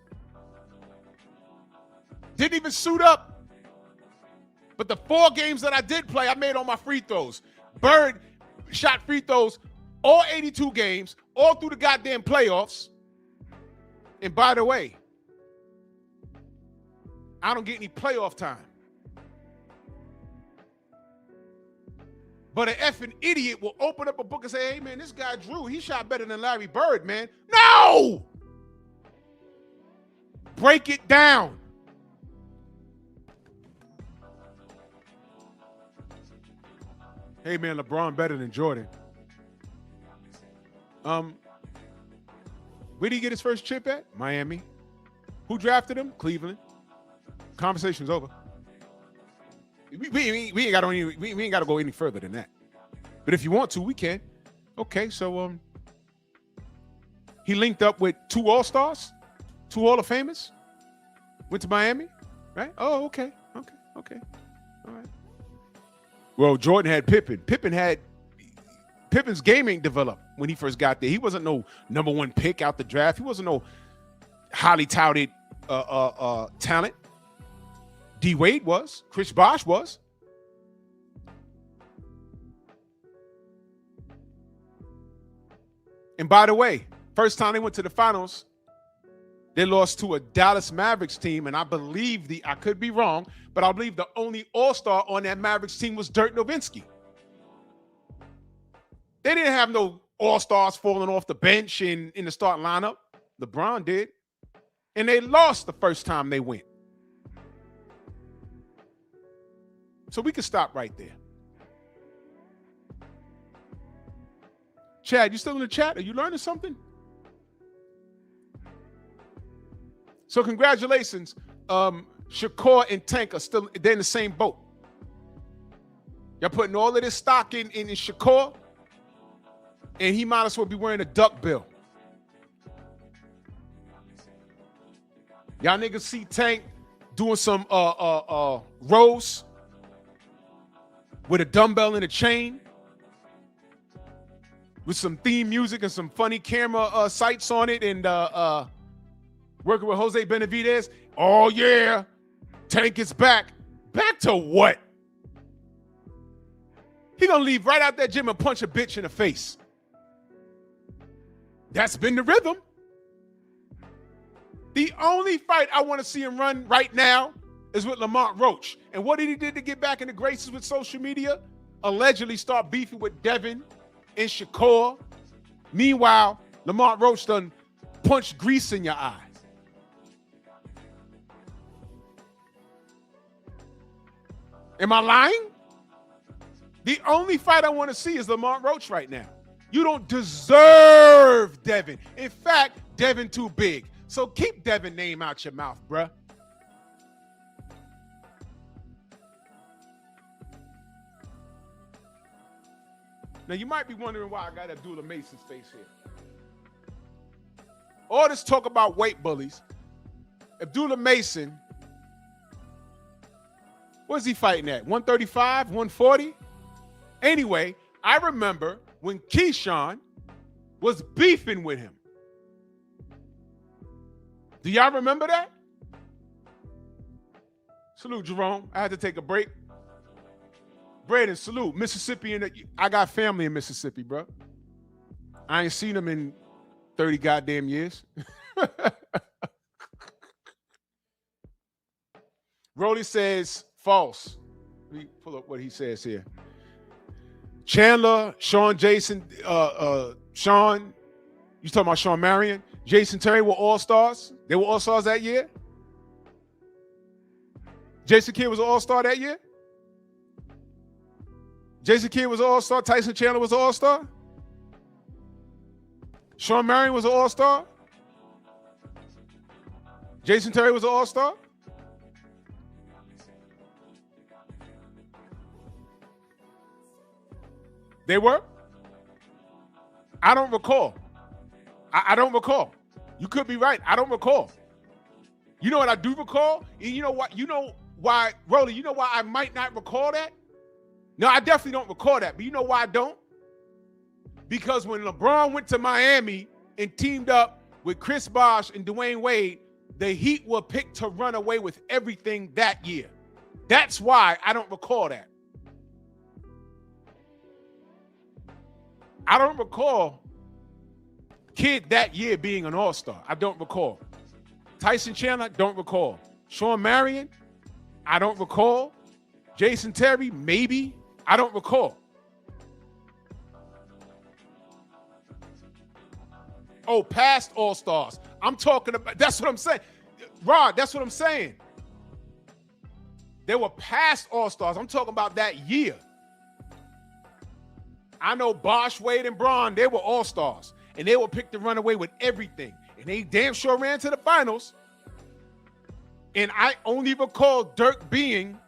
Didn't even suit up. But the 4 games that I did play, I made all my free throws. Bird shot free throws all 82 games, all through the goddamn playoffs. And by the way, I don't get any playoff time. But an effing idiot will open up a book and say, hey, man, this guy Drew, he shot better than Larry Bird, man. No! Break it down. Hey, man, LeBron better than Jordan. Where did he get his first chip at? Miami. Who drafted him? Cleveland. Conversation's over. We ain't got to go any further than that. But if you want to, we can. Okay, so he linked up with 2 All-Stars, 2 Hall of Famers. Went to Miami, right? Oh, okay. All right. Well, Jordan had Pippen. Pippen's game ain't developed when he first got there. He wasn't no number 1 pick out the draft. He wasn't no highly touted talent. D. Wade was. Chris Bosh was. And by the way, first time they went to the finals, they lost to a Dallas Mavericks team, and I could be wrong, but I believe the only All-Star on that Mavericks team was Dirk Nowitzki. They didn't have no All-Stars falling off the bench in the starting lineup. LeBron did. And they lost the first time they went. So we can stop right there. Chad, you still in the chat? Are you learning something? So congratulations. Shakur and Tank are still, they're in the same boat. Y'all putting all of this stock in Shakur, and he might as well be wearing a duck bill. Y'all niggas see Tank doing some rows with a dumbbell and a chain, with some theme music and some funny camera sights on it, and working with Jose Benavidez. Oh yeah, Tank is back. Back to what? He gonna leave right out that gym and punch a bitch in the face. That's been the rhythm. The only fight I want to see him run right now is with Lamont Roach. And what did he do to get back in the graces with social media? allegedly start beefing with Devin and Shakur. Meanwhile, Lamont Roach done punched grease in your eyes. Am I lying? The only fight I want to see is Lamont Roach right now. You don't deserve Devin. In fact, Devin too big. So keep Devin name out your mouth, bruh. Now, you might be wondering why I got Abdullah Mason's face here. All this talk about weight bullies. Abdullah Mason, what's he fighting at? 135, 140? Anyway, I remember when Keyshawn was beefing with him. Do y'all remember that? Salute, Jerome. I had to take a break. Braden, salute. Mississippi, I got family in Mississippi, bro. I ain't seen them in 30 goddamn years. Rolly says false. Let me pull up what he says here. Chandler, Sean, Jason, Sean, you talking about Sean Marion? Jason Terry were all-stars. They were all-stars that year. Jason Kidd was an all-star that year. Jason Kidd was an all-star. Tyson Chandler was an all-star. Sean Marion was an all-star. Jason Terry was an all-star. They were? I don't recall. I don't recall. You could be right. I don't recall. You know what I do recall? You know what? You know why, Rolly, you know why I might not recall that? No, I definitely don't recall that. But you know why I don't? Because when LeBron went to Miami and teamed up with Chris Bosh and Dwayne Wade, the Heat were picked to run away with everything that year. That's why I don't recall that. I don't recall Kidd that year being an all-star. I don't recall. Tyson Chandler, don't recall. Sean Marion, I don't recall. Jason Terry, maybe. I don't recall. Oh, past all-stars. I'm talking about, that's what I'm saying. Rod, that's what I'm saying. They were past all-stars. I'm talking about that year. I know Bosh, Wade, and Braun, they were all-stars. And they were picked to run away with everything. And they damn sure ran to the finals. And I only recall Dirk being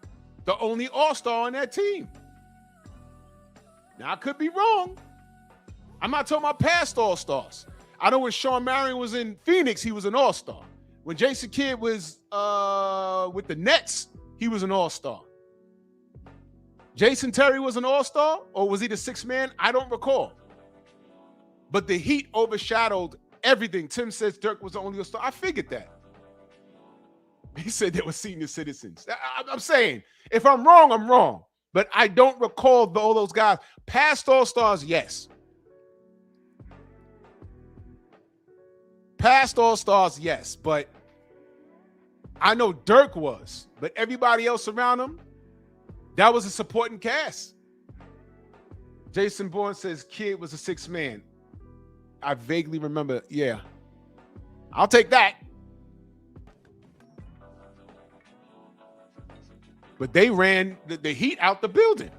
the only all-star on that team. Now, I could be wrong. I'm not talking about past all-stars. I know when Sean Marion was in Phoenix, he was an all-star. When Jason Kidd was with the Nets, he was an all-star. Jason Terry was an all-star, or was he the sixth man? I don't recall. But the Heat overshadowed everything. Tim says Dirk was the only all-star. I figured that. He said they were senior citizens. I'm saying, if I'm wrong, I'm wrong. But I don't recall all those guys. Past all-stars, yes. Past all-stars, yes. But I know Dirk was. But everybody else around him, that was a supporting cast. Jason Bourne says Kidd was a sixth man. I vaguely remember, yeah. I'll take that. But they ran the Heat out the building.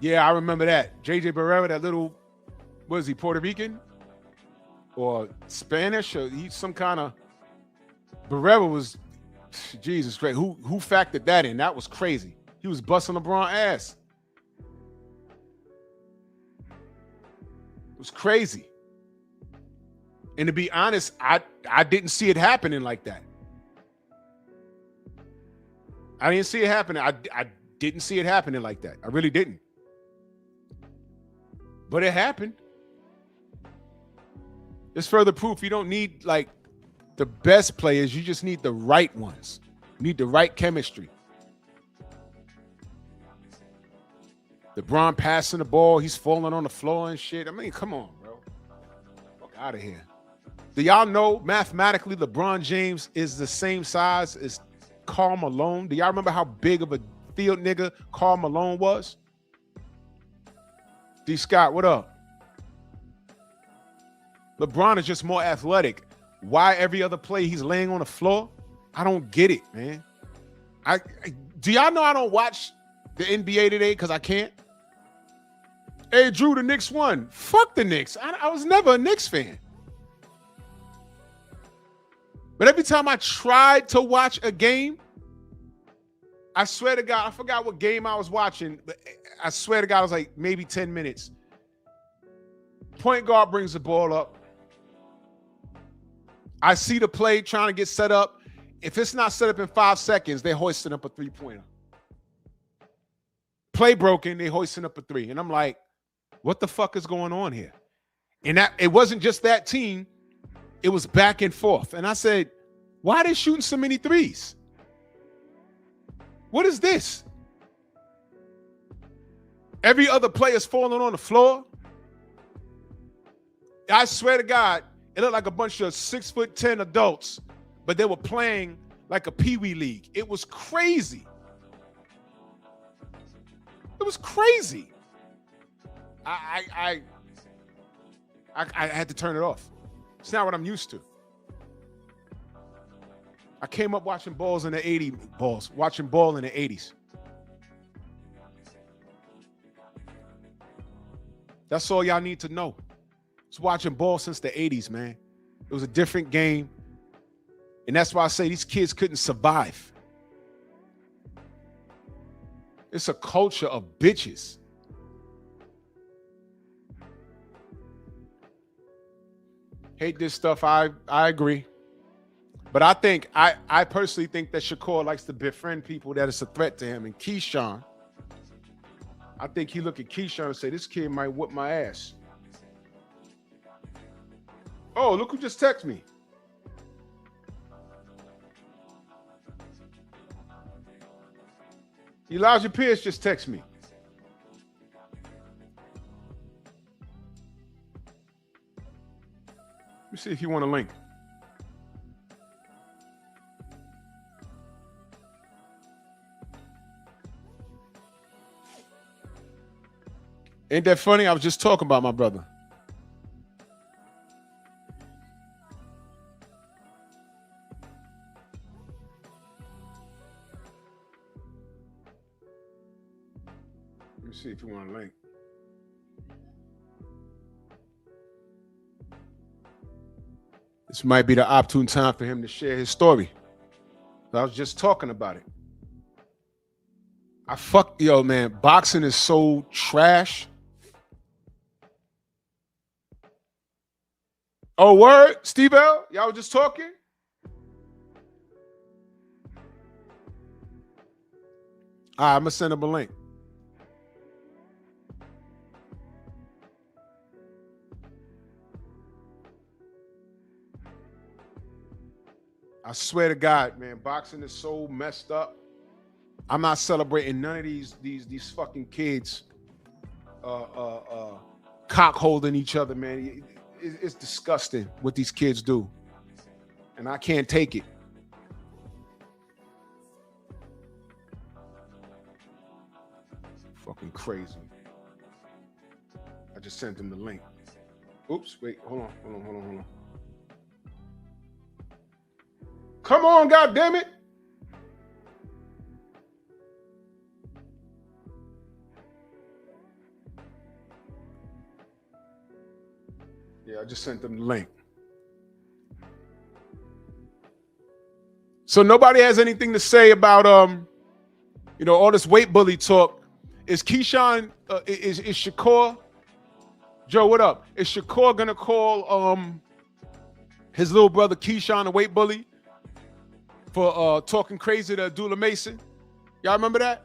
Yeah, I remember that. JJ Barrera, that little, what is he, Puerto Rican? Or Spanish? Or he's some kind of, Barrera was, Jesus Christ, who factored that in? That was crazy. He was busting LeBron ass. It was crazy. And to be honest, I didn't see it happening like that. I didn't see it happening. I didn't see it happening like that. I really didn't. But it happened. It's further proof you don't need like the best players. You just need the right ones. You need the right chemistry. LeBron passing the ball. He's falling on the floor and shit. I mean, come on, bro. Fuck out of here. Do y'all know mathematically LeBron James is the same size as Karl Malone? Do y'all remember how big of a field nigga Karl Malone was? D. Scott, what up? LeBron is just more athletic. Why every other play he's laying on the floor? I don't get it, man. Do y'all know I don't watch the NBA today because I can't? Hey, Drew, the Knicks won. Fuck the Knicks. I was never a Knicks fan. But every time I tried to watch a game, I swear to God, I forgot what game I was watching, but I swear to God, it was like maybe 10 minutes. Point guard brings the ball up. I see the play trying to get set up. If it's not set up in 5 seconds, they're hoisting up a three-pointer. Play broken, they hoisting up a three. And I'm like, what the fuck is going on here? And that it wasn't just that team. It was back and forth. And I said, why are they shooting so many threes? What is this? Every other player's falling on the floor. I swear to God, it looked like a bunch of 6'10" adults, but they were playing like a peewee league. It was crazy. It was crazy. I had to turn it off. It's not what I'm used to. I came up watching balls in the 80s, watching ball in the 80s. That's all y'all need to know. It's watching ball since the 80s, man. It was a different game. And that's why I say these kids couldn't survive. It's a culture of bitches. Hate this stuff. I agree. But I personally think that Shakur likes to befriend people that is a threat to him. And Keyshawn, I think he look at Keyshawn and say, this kid might whoop my ass. Oh, look who just texted me. Elijah Pierce just texted me. Let me see if you want a link. Ain't that funny? I was just talking about my brother. Let me see if you want a link. This might be the opportune time for him to share his story. I was just talking about it. Yo, man, boxing is so trash. Oh, word? Steve L? Y'all was just talking? All right, I'm going to send him a link. I swear to God, man, boxing is so messed up. I'm not celebrating none of these fucking kids cock holding each other, man. It's disgusting what these kids do. And I can't take it. Fucking crazy. I just sent them the link. Oops, wait, hold on. Come on, goddammit. Yeah, I just sent them the link. So nobody has anything to say about all this weight bully talk. Is Keyshawn is Shakur? Joe, what up? Is Shakur gonna call his little brother Keyshawn a weight bully for talking crazy to Abdullah Mason? Y'all remember that?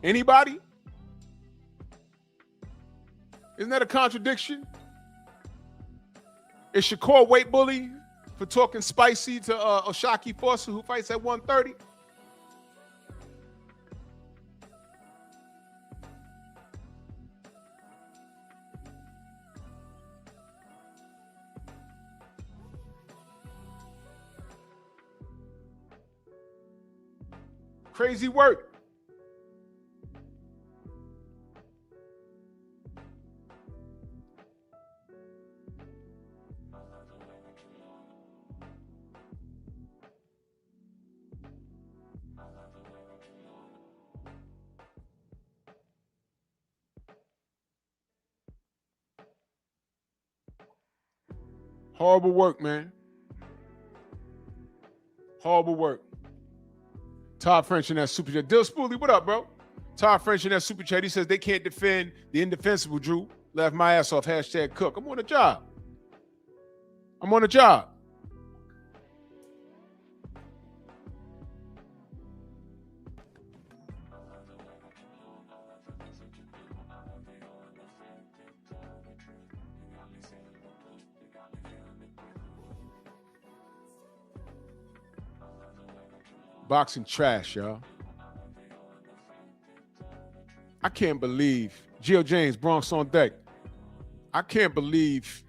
Anybody? Isn't that a contradiction? Is Shakur a weight bully for talking spicy to Oshaki Foster, who fights at 130? crazy work. Horrible work, man. Horrible work. Todd French in that super chat. Dill Spoolie, what up, bro? Todd French in that super chat. He says they can't defend the indefensible, Drew. Left my ass off. Hashtag cook. I'm on a job. I'm on a job. Boxing trash, y'all. I can't believe Gio James, Bronx on deck. I can't believe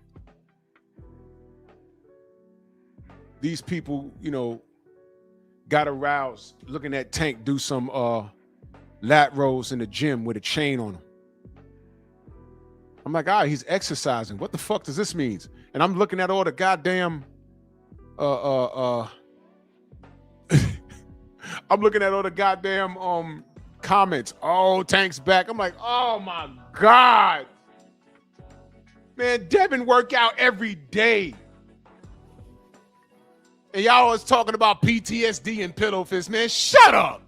these people, you know, got aroused looking at Tank do some lat rolls in the gym with a chain on him. I'm like, he's exercising. What the fuck does this mean? And I'm looking at all the goddamn I'm looking at all the goddamn comments. Oh, Tank's back. I'm like, oh my God. Man, Devin work out every day. And y'all always talking about PTSD and pillow fists, man. Shut up.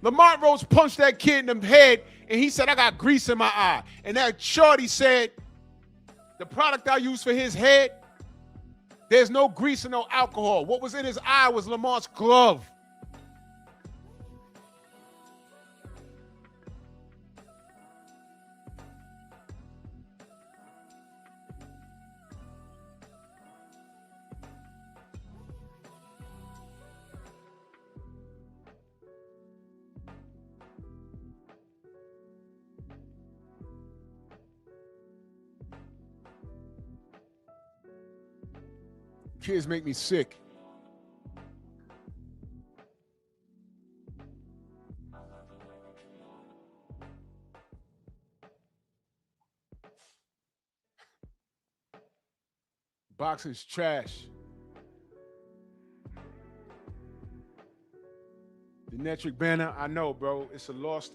Lamont Rose punched that kid in the head and he said, I got grease in my eye. And that shorty said, the product I use for his head, there's no grease and no alcohol. What was in his eye was Lamont's glove. Kids make me sick. Boxing's trash. The Netric banner, I know, bro. It's a lost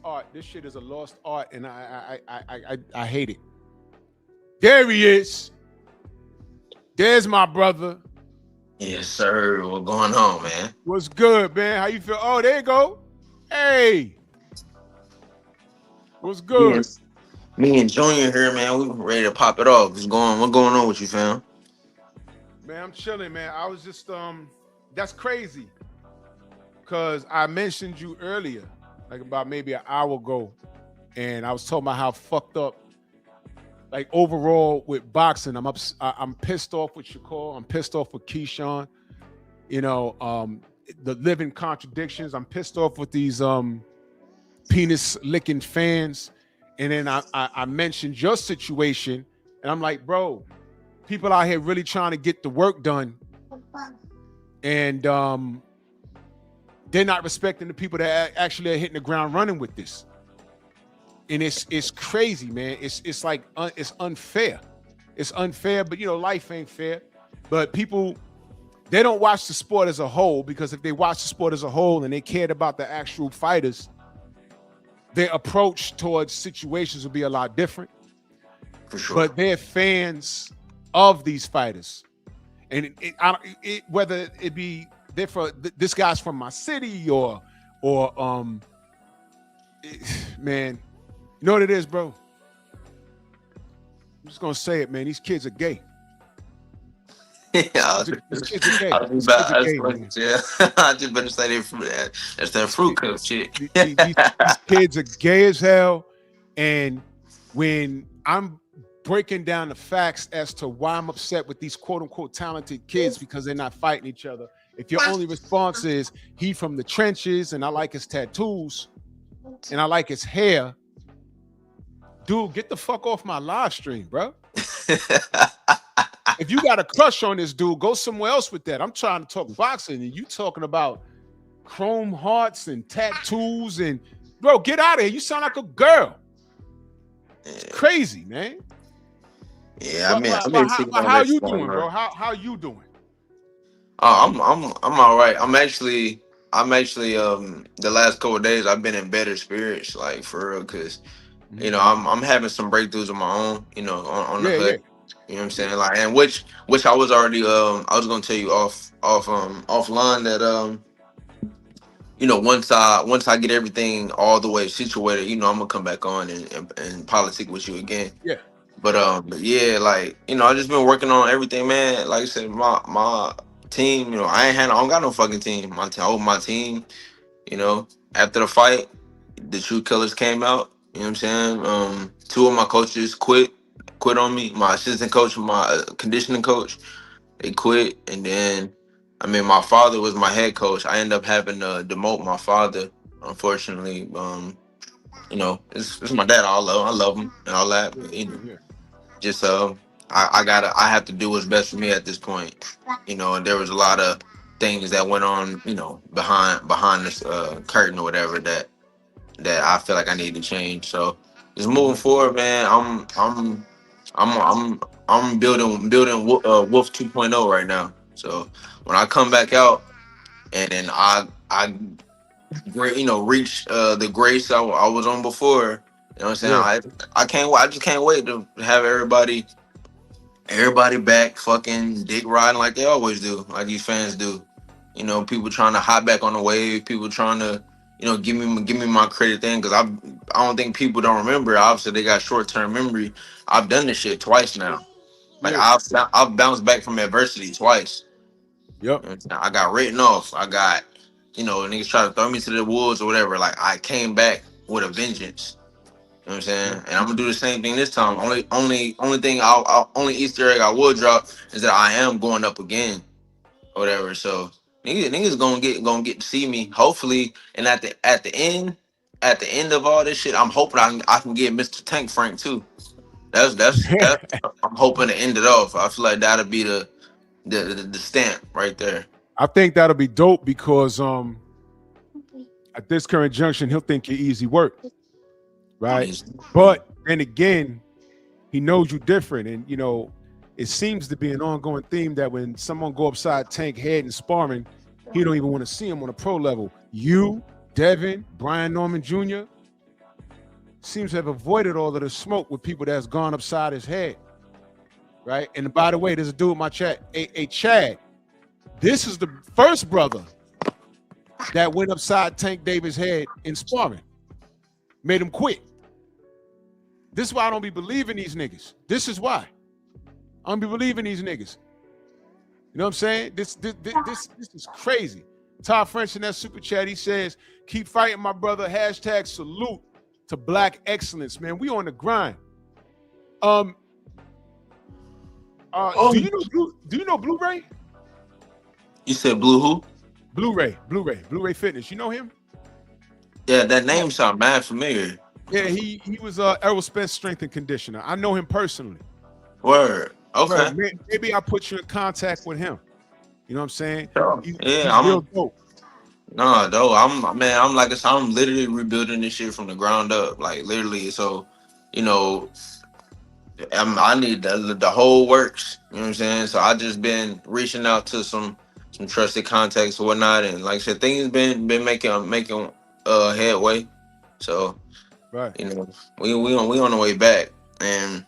art. This shit is a lost art, and I hate it. There he is. There's my brother. Yes, sir. What's going on, man? What's good, man? How you feel? Oh, there you go. Hey. What's good? Yes. Me and Junior here, man. We ready to pop it off. What's going on with you, fam? Man, I'm chilling, man. I was just that's crazy. Cause I mentioned you earlier, like about maybe an hour ago, and I was talking about how fucked up. Like overall with boxing, I'm pissed off with Shakur. I'm pissed off with Keyshawn. You know, the living contradictions. I'm pissed off with these penis licking fans. And then I mentioned your situation, and I'm like, bro, people out here really trying to get the work done, and they're not respecting the people that actually are hitting the ground running with this. And it's crazy, man. It's like it's unfair. It's unfair, but you know, life ain't fair. But people, they don't watch the sport as a whole, because if they watch the sport as a whole and they cared about the actual fighters, their approach towards situations would be a lot different. For sure. But they're fans of these fighters, and whether it be they're this guy's from my city or man. You know what it is, bro? I'm just gonna say it, man. These kids are gay. Yeah, I just better say that. That's that fruit cup shit. These kids are gay as hell, and when I'm breaking down the facts as to why I'm upset with these quote unquote talented kids because they're not fighting each other, if your only response is he from the trenches and I like his tattoos and I like his hair. Dude, get the fuck off my live stream, bro. if you got a crush on this dude, go somewhere else with that. I'm trying to talk boxing, and you talking about chrome hearts and tattoos, and bro, get out of here. You sound like a girl. It's crazy, man. Yeah, But how you doing, bro? How you doing? I'm all right. I'm actually the last couple of days I've been in better spirits, like for real, because I'm having some breakthroughs of my own, on the hood. You know what I'm saying? Like, and which I was already I was gonna tell you offline that once I get everything all the way situated, I'm gonna come back on and politic with you again. Yeah. But yeah, like, I just been working on everything, man. Like I said, my team, I don't got no fucking team. My team, after the fight, the True Killers came out. You know what I'm saying? Two of my coaches quit on me. My assistant coach, my conditioning coach, they quit. And then, my father was my head coach. I ended up having to demote my father, unfortunately. It's my dad. I love him and all that. But, just I have to do what's best for me at this point. And there was a lot of things that went on, behind this curtain or whatever that I feel like I need to change. So just moving forward, man. I'm building Wolf 2.0 right now. So when I come back out and then I reach the grace I was on before. You know what I'm saying? Yeah. I just can't wait to have everybody back fucking dick riding like they always do, like these fans do. People trying to hop back on the wave, people trying to, give me my credit thing, because I don't think people don't remember. Obviously they got short-term memory. I've done this shit twice now. Like I've bounced back from adversity twice. Yep. I got written off. I got, niggas try to throw me to the wolves or whatever. Like I came back with a vengeance. You know what I'm saying? And I'm gonna do the same thing this time. Only thing only Easter egg I will drop is that I am going up again, or whatever. So niggas gonna get to see me, hopefully. And at the end of all this shit, I'm hoping I can get Mr. Tank Frank too. That's I'm hoping to end it off. I feel like that'll be the stamp right there. I think that'll be dope because at this current junction, he'll think you're easy work. Right. But then again, he knows you different. And, it seems to be an ongoing theme that when someone go upside Tank head and sparring, he don't even want to see him on a pro level. You, Devin, Brian Norman Jr. seems to have avoided all of the smoke with people that's gone upside his head. Right. And by the way, there's a dude in my chat. Hey, Chad, this is the first brother that went upside Tank Davis' head in sparring. Made him quit. This is why I don't be believing these niggas. This is why. I don't be believing these niggas. You know what I'm saying? This is crazy. Todd French in that super chat, he says, keep fighting, my brother. # salute to Black excellence, man. We on the grind. Do you know Blu-ray? You said Blue who? Blu-ray Fitness. You know him? Yeah, that name sounds mad familiar. Yeah, he was Errol Spence strength and conditioner. I know him personally. Word. Okay. Bro, maybe I'll put you in contact with him. You know what I'm saying? Sure. He's I'm real dope. No, though. I'm like I said, I'm literally rebuilding this shit from the ground up. Like literally. So, I need the whole works. You know what I'm saying? So I just been reaching out to some trusted contacts or whatnot, and like I said, things been making headway. So right, we on the way back. And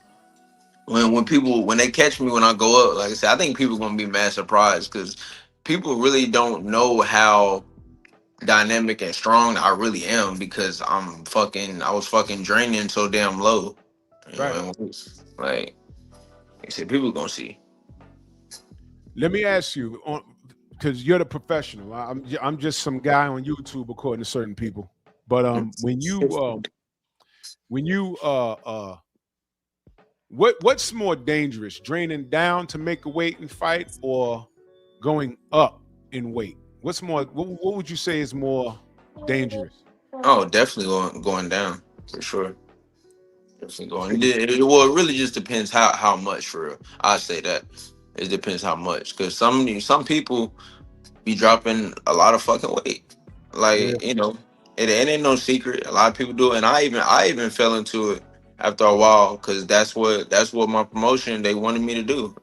when they catch me when I go up, like I said, I think people gonna be mad surprised because people really don't know how dynamic and strong I really am, because I was fucking draining so damn low. Right. Like I said, people gonna see. Let me ask you, because you're the professional. I'm just some guy on YouTube according to certain people. But when you what's more dangerous, draining down to make a weight and fight, or going up in weight? What's more? What would you say is more dangerous? Oh, definitely going down for sure. Definitely going. Well, it really just depends how much for real. I say that. It depends how much. Because some people be dropping a lot of fucking weight. Yeah. Like, it ain't no secret. A lot of people do it. And I even fell into it after a while because that's what my promotion they wanted me to do.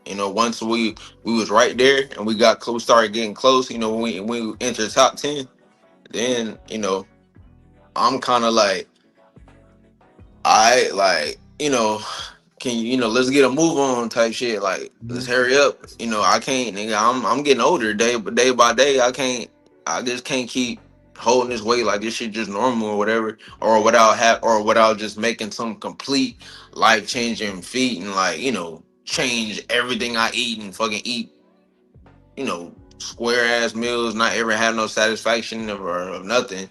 Once we was right there and we got close, started getting close. When we entered the top 10, then I'm kind of like, I like, can let's get a move on type shit. Like, let's hurry up. I can't, nigga. I'm getting older day by day. I just can't keep holding this weight like this shit just normal or whatever, or without just making some complete life changing feat and change everything I eat and fucking eat, square ass meals, not ever have no satisfaction of nothing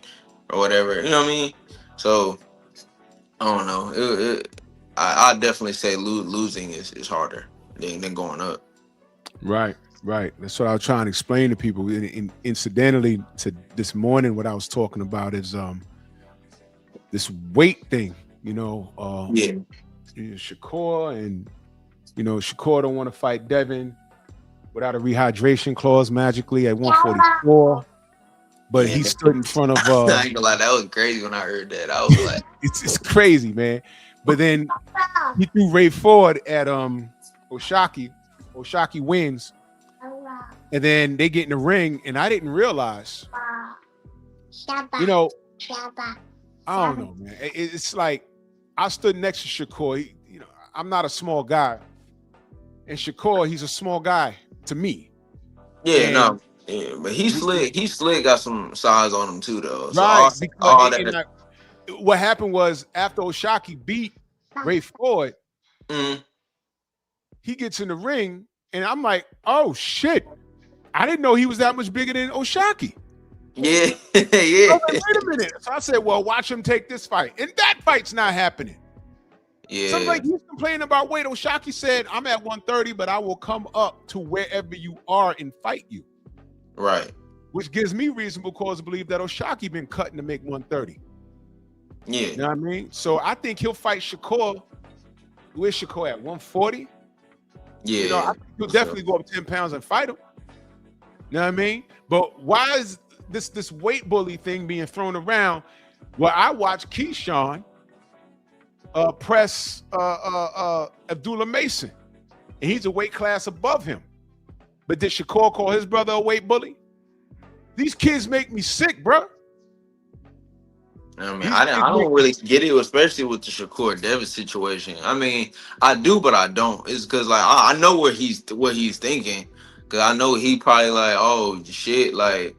or whatever. You know what I mean? So I don't know. I definitely say losing is harder than going up. Right. That's what I was trying to explain to people. Incidentally, to this morning, what I was talking about is this weight thing. Yeah. Shakur and Shakur don't want to fight Devin without a rehydration clause magically at 144. But he stood in front of I ain't gonna lie, that was crazy when I heard that. I was like, it's crazy, man. But then he threw Ray Ford at Oshaki. Oshaki wins. And then they get in the ring, and I didn't realize. I don't know, man. It's like I stood next to Shakur. I'm not a small guy. And Shakur, he's a small guy to me. Yeah, no. Yeah, but he's slick. He's slick, got some size on him too, though. So right. What happened was after Oshaki beat Ray Ford, he gets in the ring, and I'm like, oh shit. I didn't know he was that much bigger than Oshaki. Yeah, yeah. Like, wait a minute. So I said, well, watch him take this fight. And that fight's not happening. Yeah. So I'm like, he's complaining about weight. Oshaki said, I'm at 130, but I will come up to wherever you are and fight you. Right. Which gives me reasonable cause to believe that Oshaki been cutting to make 130. Yeah. You know what I mean? So I think he'll fight Shakur. Where's Shakur at? 140? Yeah. I think he'll definitely go up 10 pounds and fight him. You know what I mean? But why is this weight bully thing being thrown around? Well, I watched Keyshawn press Abdullah Mason, and he's a weight class above him. But did Shakur call his brother a weight bully? These kids make me sick, bro. I mean, I don't really get it, especially with the Shakur Davis situation. I mean, I do, but I don't. It's because I know what he's thinking. Because I know he probably like, oh shit, like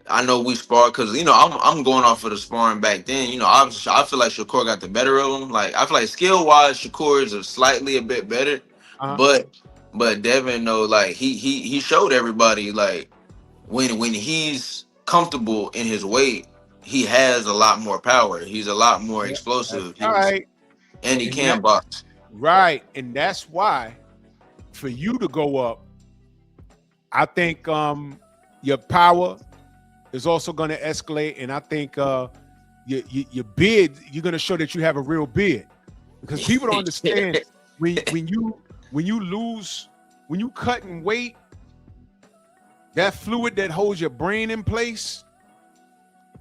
I know we sparred because I'm going off of the sparring back then. I feel like Shakur got the better of him. Like I feel like skill wise, Shakur is slightly a bit better, but Devin like he showed everybody like when he's comfortable in his weight, he has a lot more power. He's a lot more explosive. Right, and he can box. Right, and that's why for you to go up, I think your power is also going to escalate, and I think your beard, you're going to show that you have a real beard, because people don't understand when you cutting weight, that fluid that holds your brain in place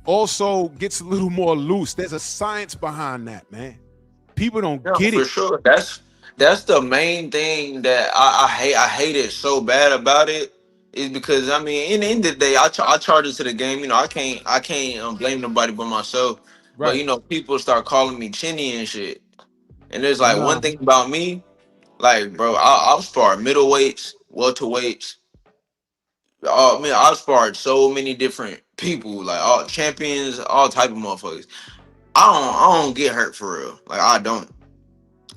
also gets a little more loose. There's a science behind that, man. People don't get it. For sure. That's the main thing that I hate. I hate it so bad about it. Is because in the end of the day, I charge it to the game. I can't blame nobody but myself. Right. But people start calling me chinny and shit. And there's one thing about me, like bro, I've sparred middleweights, welterweights. I've sparred so many different people, like all champions, all type of motherfuckers. I don't get hurt for real. Like I don't.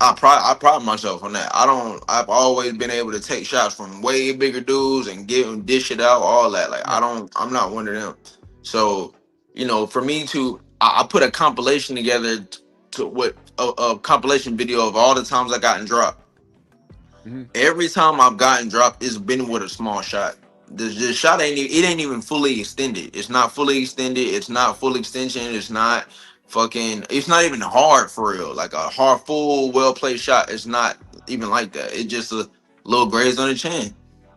I pride myself on that. I've always been able to take shots from way bigger dudes and dish it out, all that. Like I'm not one of them. So, for me I put a compilation together a compilation video of all the times I gotten dropped. Mm-hmm. Every time I've gotten dropped, it's been with a small shot. The shot ain't even fully extended. It's not fully extended. It's not full extension. It's not even hard for real. Like a hard, full, well-placed shot. It's not even like that. It's just little graze on the chin,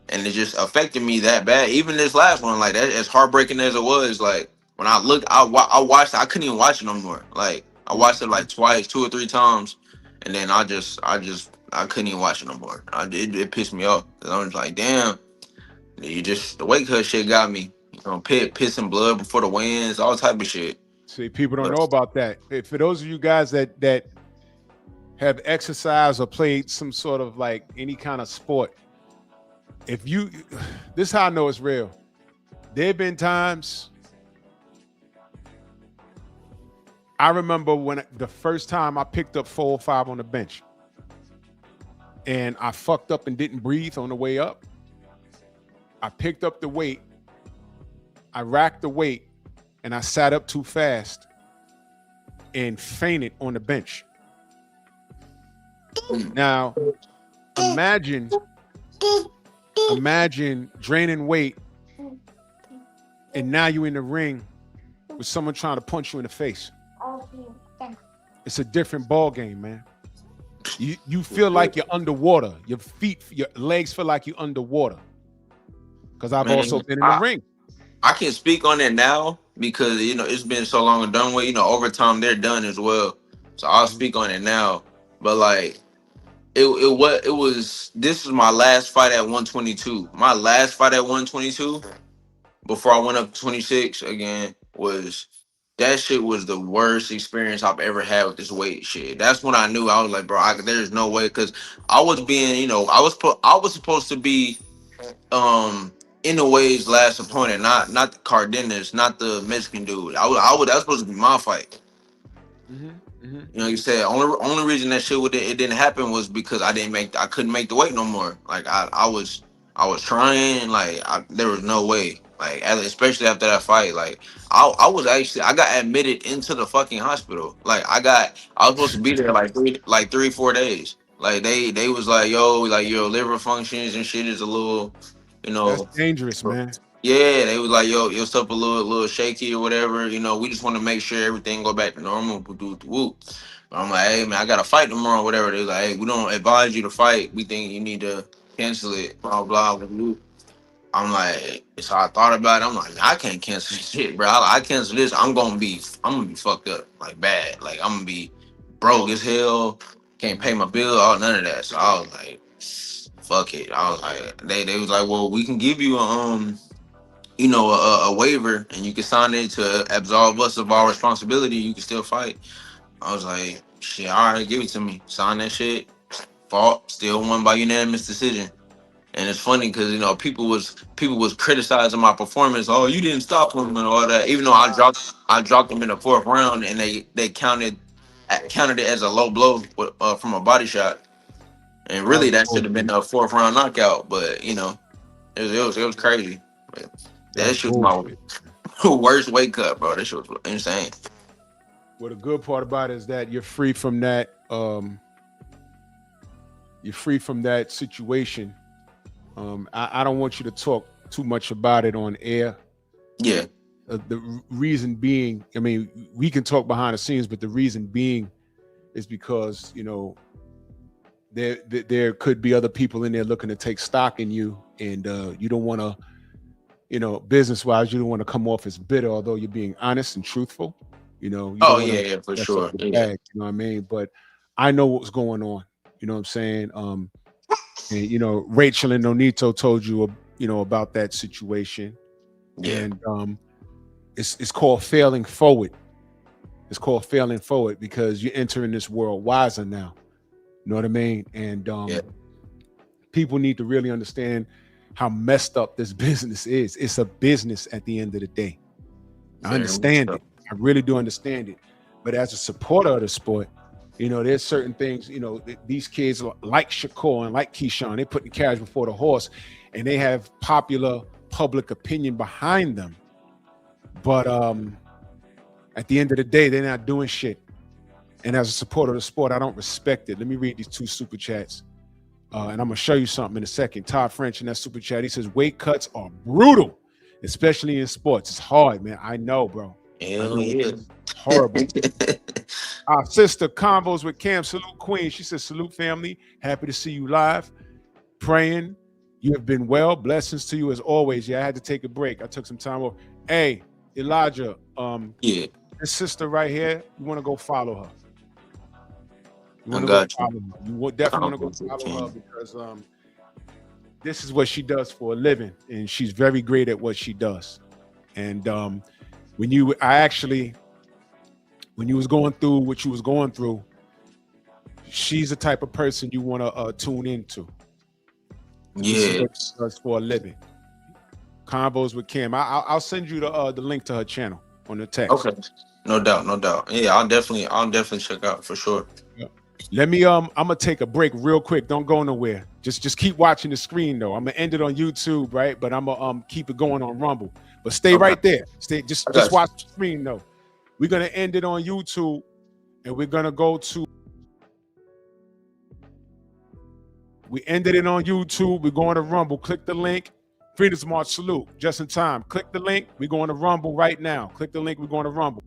and it just affected me that bad. Even this last one, like that, as heartbreaking as it was, like when I look, I watched, I couldn't even watch it no more. Like I watched it like twice, 2 or 3 times, and then I couldn't even watch it no more. It pissed me off. I was like, damn, the weight cut shit got me. You know, pissing blood before the weigh-ins, all type of shit. See, people don't know about that. For those of you guys that have exercised or played some sort of like any kind of sport, this is how I know it's real. There have been times, I remember when the first time I picked up 405 on the bench and I fucked up and didn't breathe on the way up. I picked up the weight, I racked the weight, and I sat up too fast and fainted on the bench. Now, imagine draining weight, and now you're in the ring with someone trying to punch you in the face. It's a different ball game, man. You feel like you're underwater. Your legs feel like you're underwater. Because I've also been in the ring. I can speak on it now because it's been so long and done with. Over time they're done as well. So I'll speak on it now. But like this was my last fight at 122. My last fight at 122 before I went up to 26 again that shit was the worst experience I've ever had with this weight shit. That's when I knew. I was like, bro, there's no way, because I was being, I was supposed to be Inouye's last opponent, not the Cardenas, not the Mexican dude. That was supposed to be my fight. You said only reason that shit it didn't happen was because I couldn't make the weight no more. Like I was trying, like there was no way. Like especially after that fight, like I got admitted into the fucking hospital. Like I was supposed to be there like 3-4 days. Like they was like, yo, like your liver functions and shit is a little, That's dangerous, man. Yeah, they was like, yo, your stuff a little shaky or whatever. We just want to make sure everything go back to normal. But I'm like, hey man, I got to fight tomorrow, whatever. They was like, hey, we don't advise you to fight. We think you need to cancel it. Blah blah blah. I'm like, so I thought about it. I'm like, I can't cancel this shit, bro. I cancel this, I'm gonna be fucked up, like bad. Like I'm gonna be broke as hell. Can't pay my bill, none of that. So I was like, fuck it. I was like, they was like, well, we can give you a waiver and you can sign it to absolve us of our responsibility. You can still fight. I was like, shit, all right, give it to me. Sign that shit. Fought, still won by unanimous decision. And it's funny because people was criticizing my performance. Oh, you didn't stop him and all that. Even though I dropped him in the 4th round, and they counted it as a low blow from a body shot. And really, that should have been a 4th round knockout. But it was crazy. That shit was my worst weight cut, bro. That shit was insane. Well, the good part about it is that you're free from that. You're free from that situation. I don't want you to talk too much about it on air. Yeah. The reason being, I mean, we can talk behind the scenes, but the reason being is because there could be other people in there looking to take stock in you, and you don't want to, business-wise, you don't want to come off as bitter, although you're being honest and truthful. Yeah, for sure. You know what I mean? But I know what's going on. You know what I'm saying? And Rachel and Nonito told you, about that situation. Yeah. And it's called failing forward. It's called failing forward because you're entering this world wiser now. You know what I mean? And people need to really understand how messed up this business is. It's a business at the end of the day. I understand it. I really do understand it. But as a supporter of the sport, there's certain things, these kids like Shakur and like Keyshawn, they put the carriage before the horse, and they have popular public opinion behind them. But at the end of the day, they're not doing shit. And as a supporter of the sport, I don't respect it. Let me read these 2 super chats. And I'm going to show you something in a second. Todd French in that super chat, he says, weight cuts are brutal, especially in sports. It's hard, man. I know, bro. Hell yeah. It's horrible. Our sister Convos with Cam, salute Queen. She says, salute family. Happy to see you live. praying. You have been well. Blessings to you as always. Yeah, I had to take a break. I took some time off. Hey, Elijah, Yeah, this sister right here, you want to go follow her. You want to got go follow her. You definitely want to go follow her because this is what she does for a living, and she's very great at what she does. And when you was going through what you was going through, she's the type of person you want to tune into. This is Yeah. what she does for a living. Combos with Kim. I'll send you the link to her channel on the text. Okay. No doubt, no doubt. Yeah, I'll definitely check out for sure. Let me I'm gonna take a break real quick. Don't go nowhere. Just keep watching the screen though. I'm gonna end it on YouTube, right? But I'm gonna keep it going on Rumble. But stay Okay. right there. Just you. watch the screen though. We're gonna end it on YouTube, and we're gonna go to. We ended it on YouTube. We're going to Rumble. Click the link. Freedom's March salute. Just in time. Click the link. We're going to Rumble right now. Click the link. We're going to Rumble.